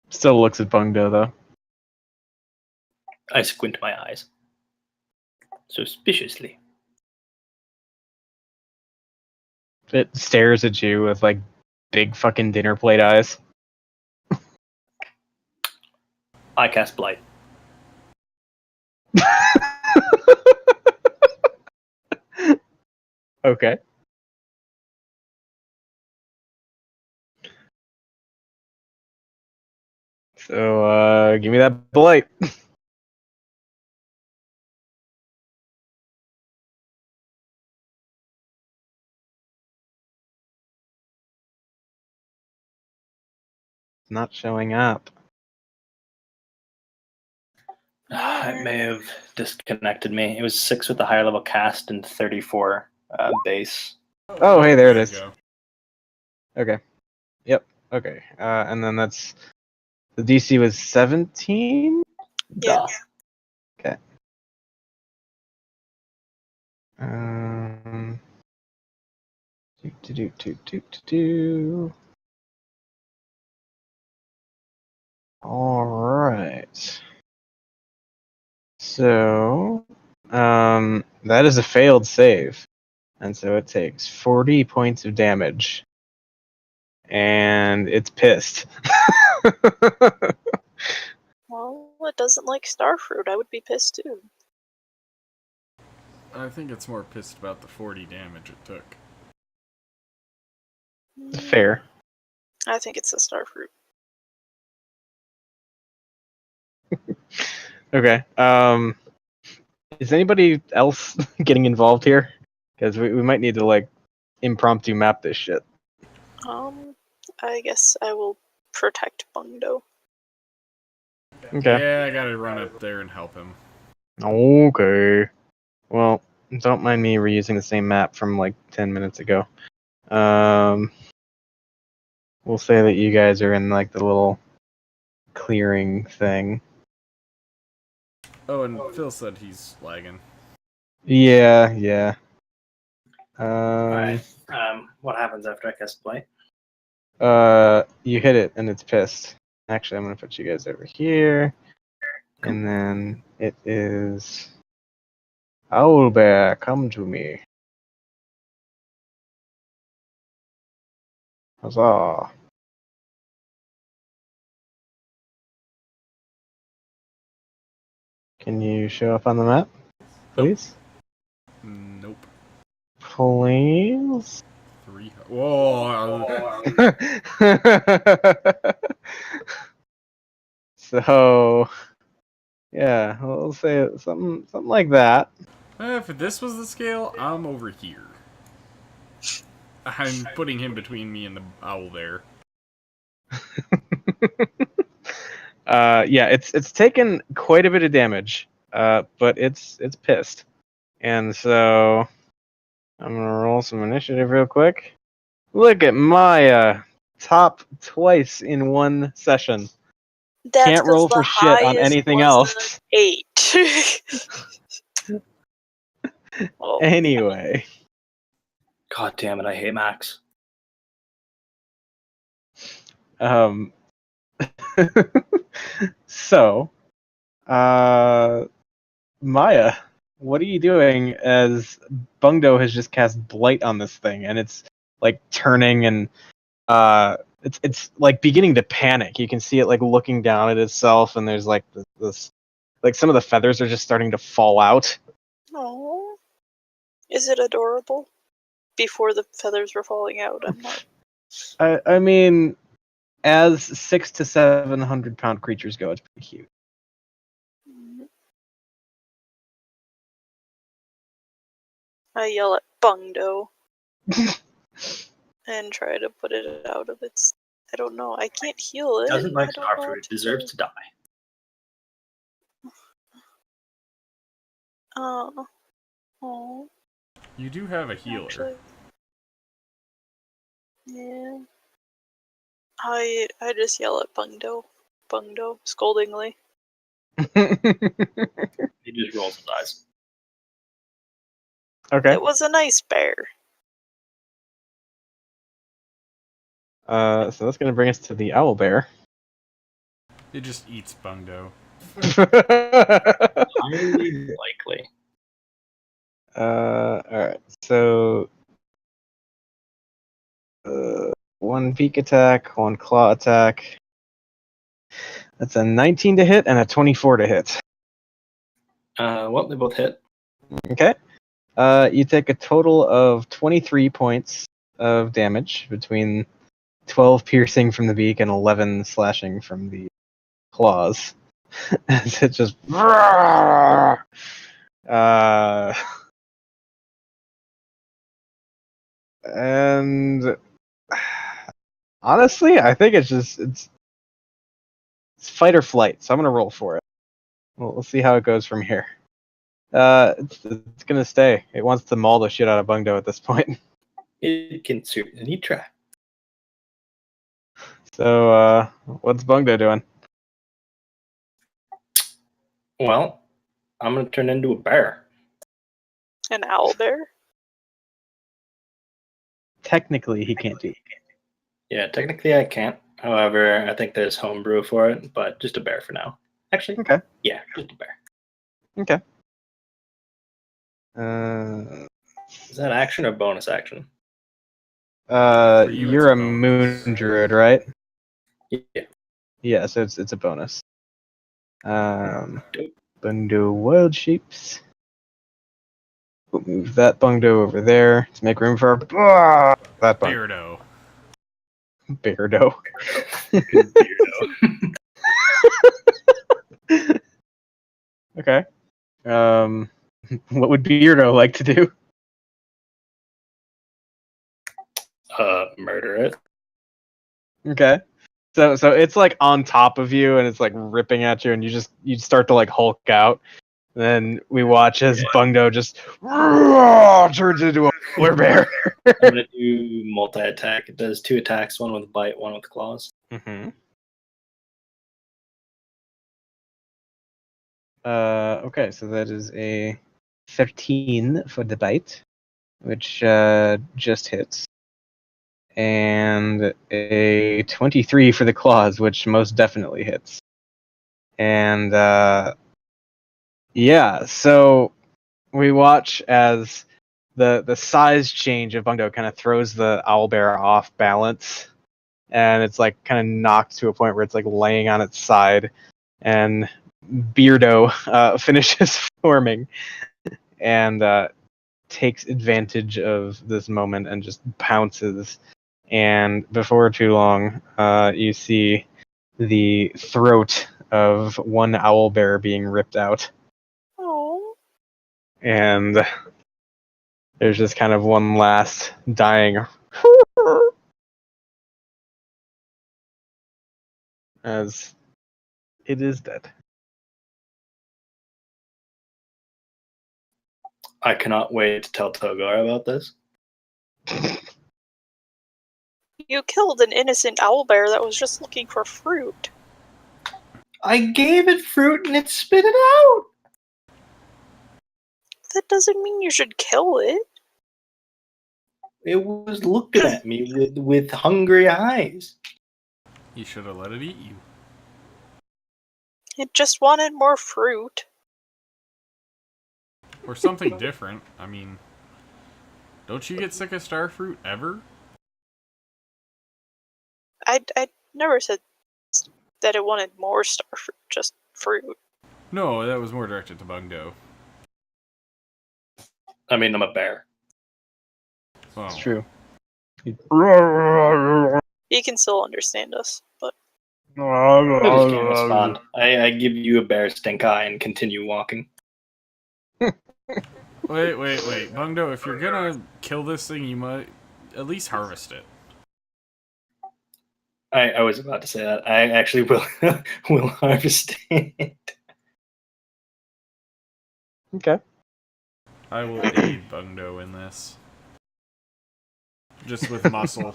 A: Still looks at Bungdo though.
D: I squint my eyes suspiciously.
A: It stares at you with like big fucking dinner plate eyes.
D: I cast Blight.
A: Okay. So, give me that blight. Not showing up.
D: It may have disconnected me. It was 6 with the higher level cast and 34 base.
A: Oh, hey, there it
C: you
A: is.
C: go.
A: Okay. Yep. Okay. And then that's the DC was 17.
B: Yeah.
A: Okay. Um. Do. All right. So, that is a failed save, and so it takes 40 points of damage, and it's pissed.
B: Well, it doesn't like starfruit. I would be pissed too.
C: I think it's more pissed about the 40 damage it took.
A: Fair.
B: I think it's a starfruit.
A: Okay. Is anybody else getting involved here? Because we might need to like impromptu map this shit.
B: I guess I will protect Bungdo.
A: Okay.
C: Yeah, I gotta run up there and help him.
A: Okay. Well, don't mind me reusing the same map from like 10 minutes ago. We'll say that you guys are in like the little clearing thing.
C: Oh, and Phil said he's lagging.
A: Yeah.
D: Alright. What happens after I cast Blight?
A: You hit it and it's pissed. Actually, I'm gonna put you guys over here, and then it is Owlbear, come to me. Huzzah! Can you show up on the map, please?
C: Nope.
A: Please.
C: 3. Whoa!
A: So, yeah, we'll say something like that.
C: If this was the scale, I'm over here. I'm putting him between me and the owl there.
A: Yeah, it's taken quite a bit of damage, but it's pissed, and so I'm gonna roll some initiative real quick. Look at Maya, top twice in one session.
B: That's
A: Can't
B: 'cause
A: roll
B: the
A: for shit on
B: highest
A: anything
B: was
A: else.
B: 8. Oh,
A: Anyway,
D: God damn it, I hate Max.
A: so, Maya, what are you doing as Bungdo has just cast Blight on this thing and it's like turning and it's like beginning to panic. You can see it like looking down at itself and there's like this like some of the feathers are just starting to fall out.
B: oh. Is it adorable? Before the feathers were falling out, I'm not.
A: I mean, as 600 to 700 pound creatures go, it's pretty cute.
B: I yell at Bungdo and try to put it out of its. I don't know. I can't heal it.
D: Doesn't like
B: I don't know
D: Starfruit.
B: what
D: It
B: to
D: deserves
B: do.
D: to die.
B: Oh.
C: You do have a healer.
B: Actually, yeah. I just yell at Bungdo, scoldingly.
D: He just rolls his eyes.
A: Okay.
B: It was a nice bear.
A: So that's gonna bring us to the owl bear.
C: It just eats Bungdo.
D: Highly likely.
A: Alright, so one peek attack, one claw attack. That's a 19 to hit and a 24 to hit.
D: Well, they both hit.
A: Okay. You take a total of 23 points of damage between 12 piercing from the beak and 11 slashing from the claws. As it just. And honestly, I think it's fight or flight, so I'm gonna roll for it. we'll see how it goes from here. It's gonna stay. It wants to maul the shit out of Bungdo at this point.
D: It can certainly try.
A: So, what's Bungdo doing?
D: Well, I'm gonna turn into a bear.
B: An owl bear?
A: Technically, he can't do.
D: Yeah, technically I can't. However, I think there's homebrew for it, but just a bear for now. Actually,
A: Okay.
D: yeah, just a bear.
A: Okay.
D: Is that action or bonus action?
C: you,
A: You're
C: it's
A: a
C: a
A: moon
C: bonus.
A: druid, right?
D: Yeah.
A: Yeah, so it's a bonus. Bungdo wild shapes. We'll move that Bungdo over there to make room for that Bungdo.
C: Beardo.
A: Beardo. Okay. What would Beardo like to do?
D: Murder it.
A: Okay. So it's like on top of you and it's like ripping at you and you start to like Hulk out. And then we watch as Bungdo just turns into a polar bear.
D: I'm gonna do multi-attack. It does 2 attacks, one with bite, one with claws.
A: Mm-hmm. Okay, so that is a 13 for the bite, which just hits. And a 23 for the claws, which most definitely hits. And yeah, so we watch as the size change of Bungdo kind of throws the owlbear off balance, and it's like kind of knocked to a point where it's like laying on its side, and Beardo finishes forming and takes advantage of this moment and just pounces. And before too long, you see the throat of one owlbear being ripped out.
B: Oh.
A: And there's just kind of one last dying as it is dead.
D: I cannot wait to tell Togar about this.
B: You killed an innocent owlbear that was just looking for fruit.
D: I gave it fruit and it spit it out.
B: That doesn't mean you should kill it.
D: It was looking at me with hungry eyes.
C: You should have let it eat you.
B: It just wanted more fruit.
C: Or something different. I mean, don't you get sick of starfruit ever?
B: I never said that it wanted more starfruit, just fruit.
C: No, that was more directed to Bungdo.
D: I mean, I'm a bear.
C: So,
A: It's true.
B: He can still understand us, but
D: I just can't respond. I give you a bear stink eye and continue walking.
C: Wait. Bungdo, if you're gonna kill this thing, you might at least harvest it.
D: I was about to say that. I actually will harvest it.
A: Okay.
C: I will aid Bungdo in this. Just with muscle.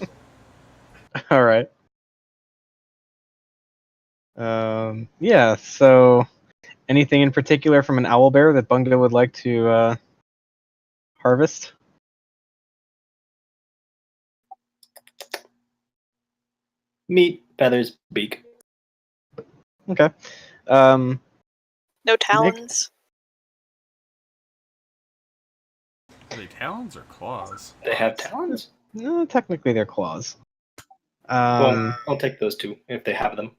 A: All right. Yeah, so anything in particular from an owlbear that Bungdo would like to harvest?
D: Meat, feathers, beak.
A: Okay.
B: no talons.
C: Are they talons or claws?
D: They have talons?
A: No, technically they're claws.
D: Well, I'll take those 2 if they have them.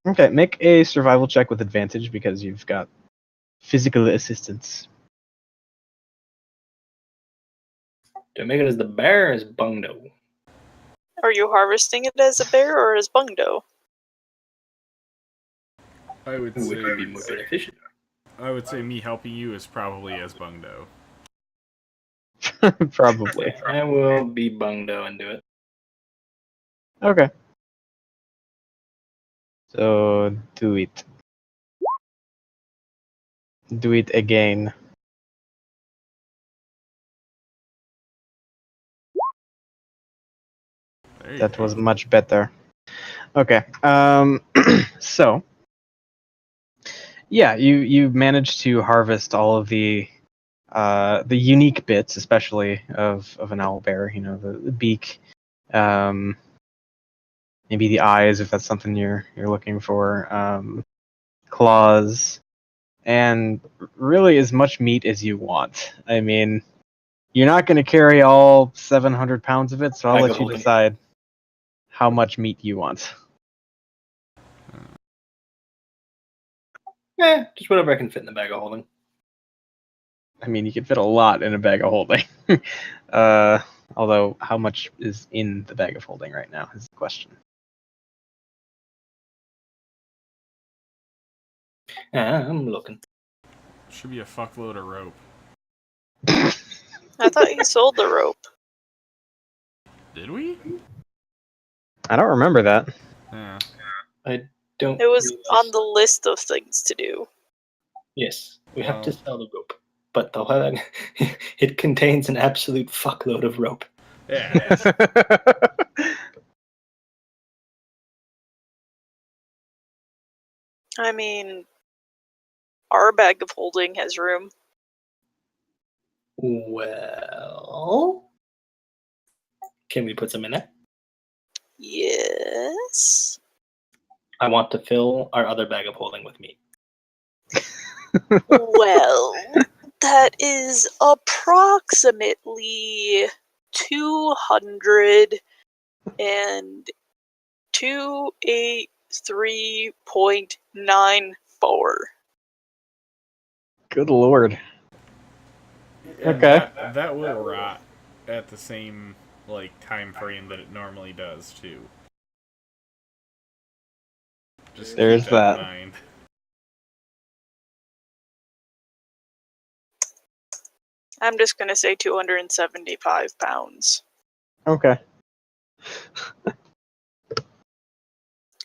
A: Okay, make a survival check with advantage because you've got physical assistance.
D: Do I make it as the bear or as Bungdo?
B: Are you harvesting it as a bear or as Bungdo?
C: I would
D: Which
C: say
D: would be more beneficial?
C: I would say me helping you is probably as Bungdo.
A: Probably.
D: I will be Bungdo and do it.
A: Okay. So do it. do it again.
C: There you
A: That
C: go.
A: was much better. Okay. So yeah, you managed to harvest all of the unique bits, especially of an owlbear. You know, the beak, maybe the eyes, if that's something you're looking for. Claws, and really as much meat as you want. I mean, you're not going to carry all 700 pounds of it, so I'll
D: Bag
A: let
D: of
A: you
D: holding.
A: decide how much meat you want.
D: Just whatever I can fit in the bag of holding.
A: I mean, you can fit a lot in a bag of holding. Although, how much is in the bag of holding right now is the question.
D: I'm looking.
C: Should be a fuckload of rope.
B: I thought you sold the rope.
C: Did we?
A: I don't remember that.
C: Yeah.
D: I don't.
B: It was
D: realize-
B: on the list of things to do.
D: Yes, we have to
C: Well.
D: sell the rope, but it contains an absolute fuckload of rope.
C: Yeah.
B: I mean, our bag of holding has room.
D: Well, can we put some in there?
B: Yes.
D: I want to fill our other bag of holding with meat.
B: Well, that is approximately 283.94.
A: Good lord.
C: And
A: Okay.
C: That will rot at the same time frame that it normally does too. Just
A: There's
C: keep that
A: that.
C: in mind.
B: I'm just going to say 275 pounds.
A: Okay.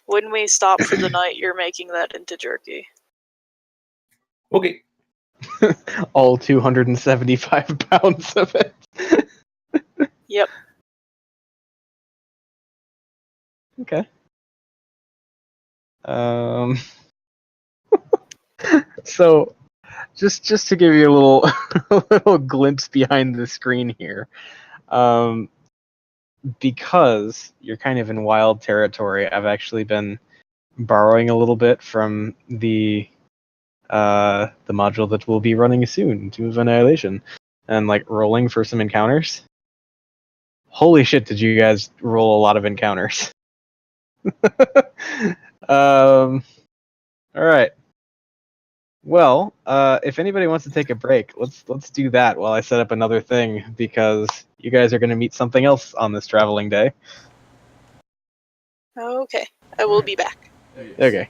B: When we stop for the night, you're making that into jerky.
D: Okay.
A: All 275 pounds of it.
B: Yep.
A: Okay. So, just to give you a little a little glimpse behind the screen here, because you're kind of in wild territory, I've actually been borrowing a little bit from the module that we'll be running soon, Tomb of Annihilation, and rolling for some encounters. Holy shit! Did you guys roll a lot of encounters? All right. Well, if anybody wants to take a break, let's do that while I set up another thing, because you guys are going to meet something else on this traveling day.
B: Okay. I will be back.
C: Yes.
A: Okay.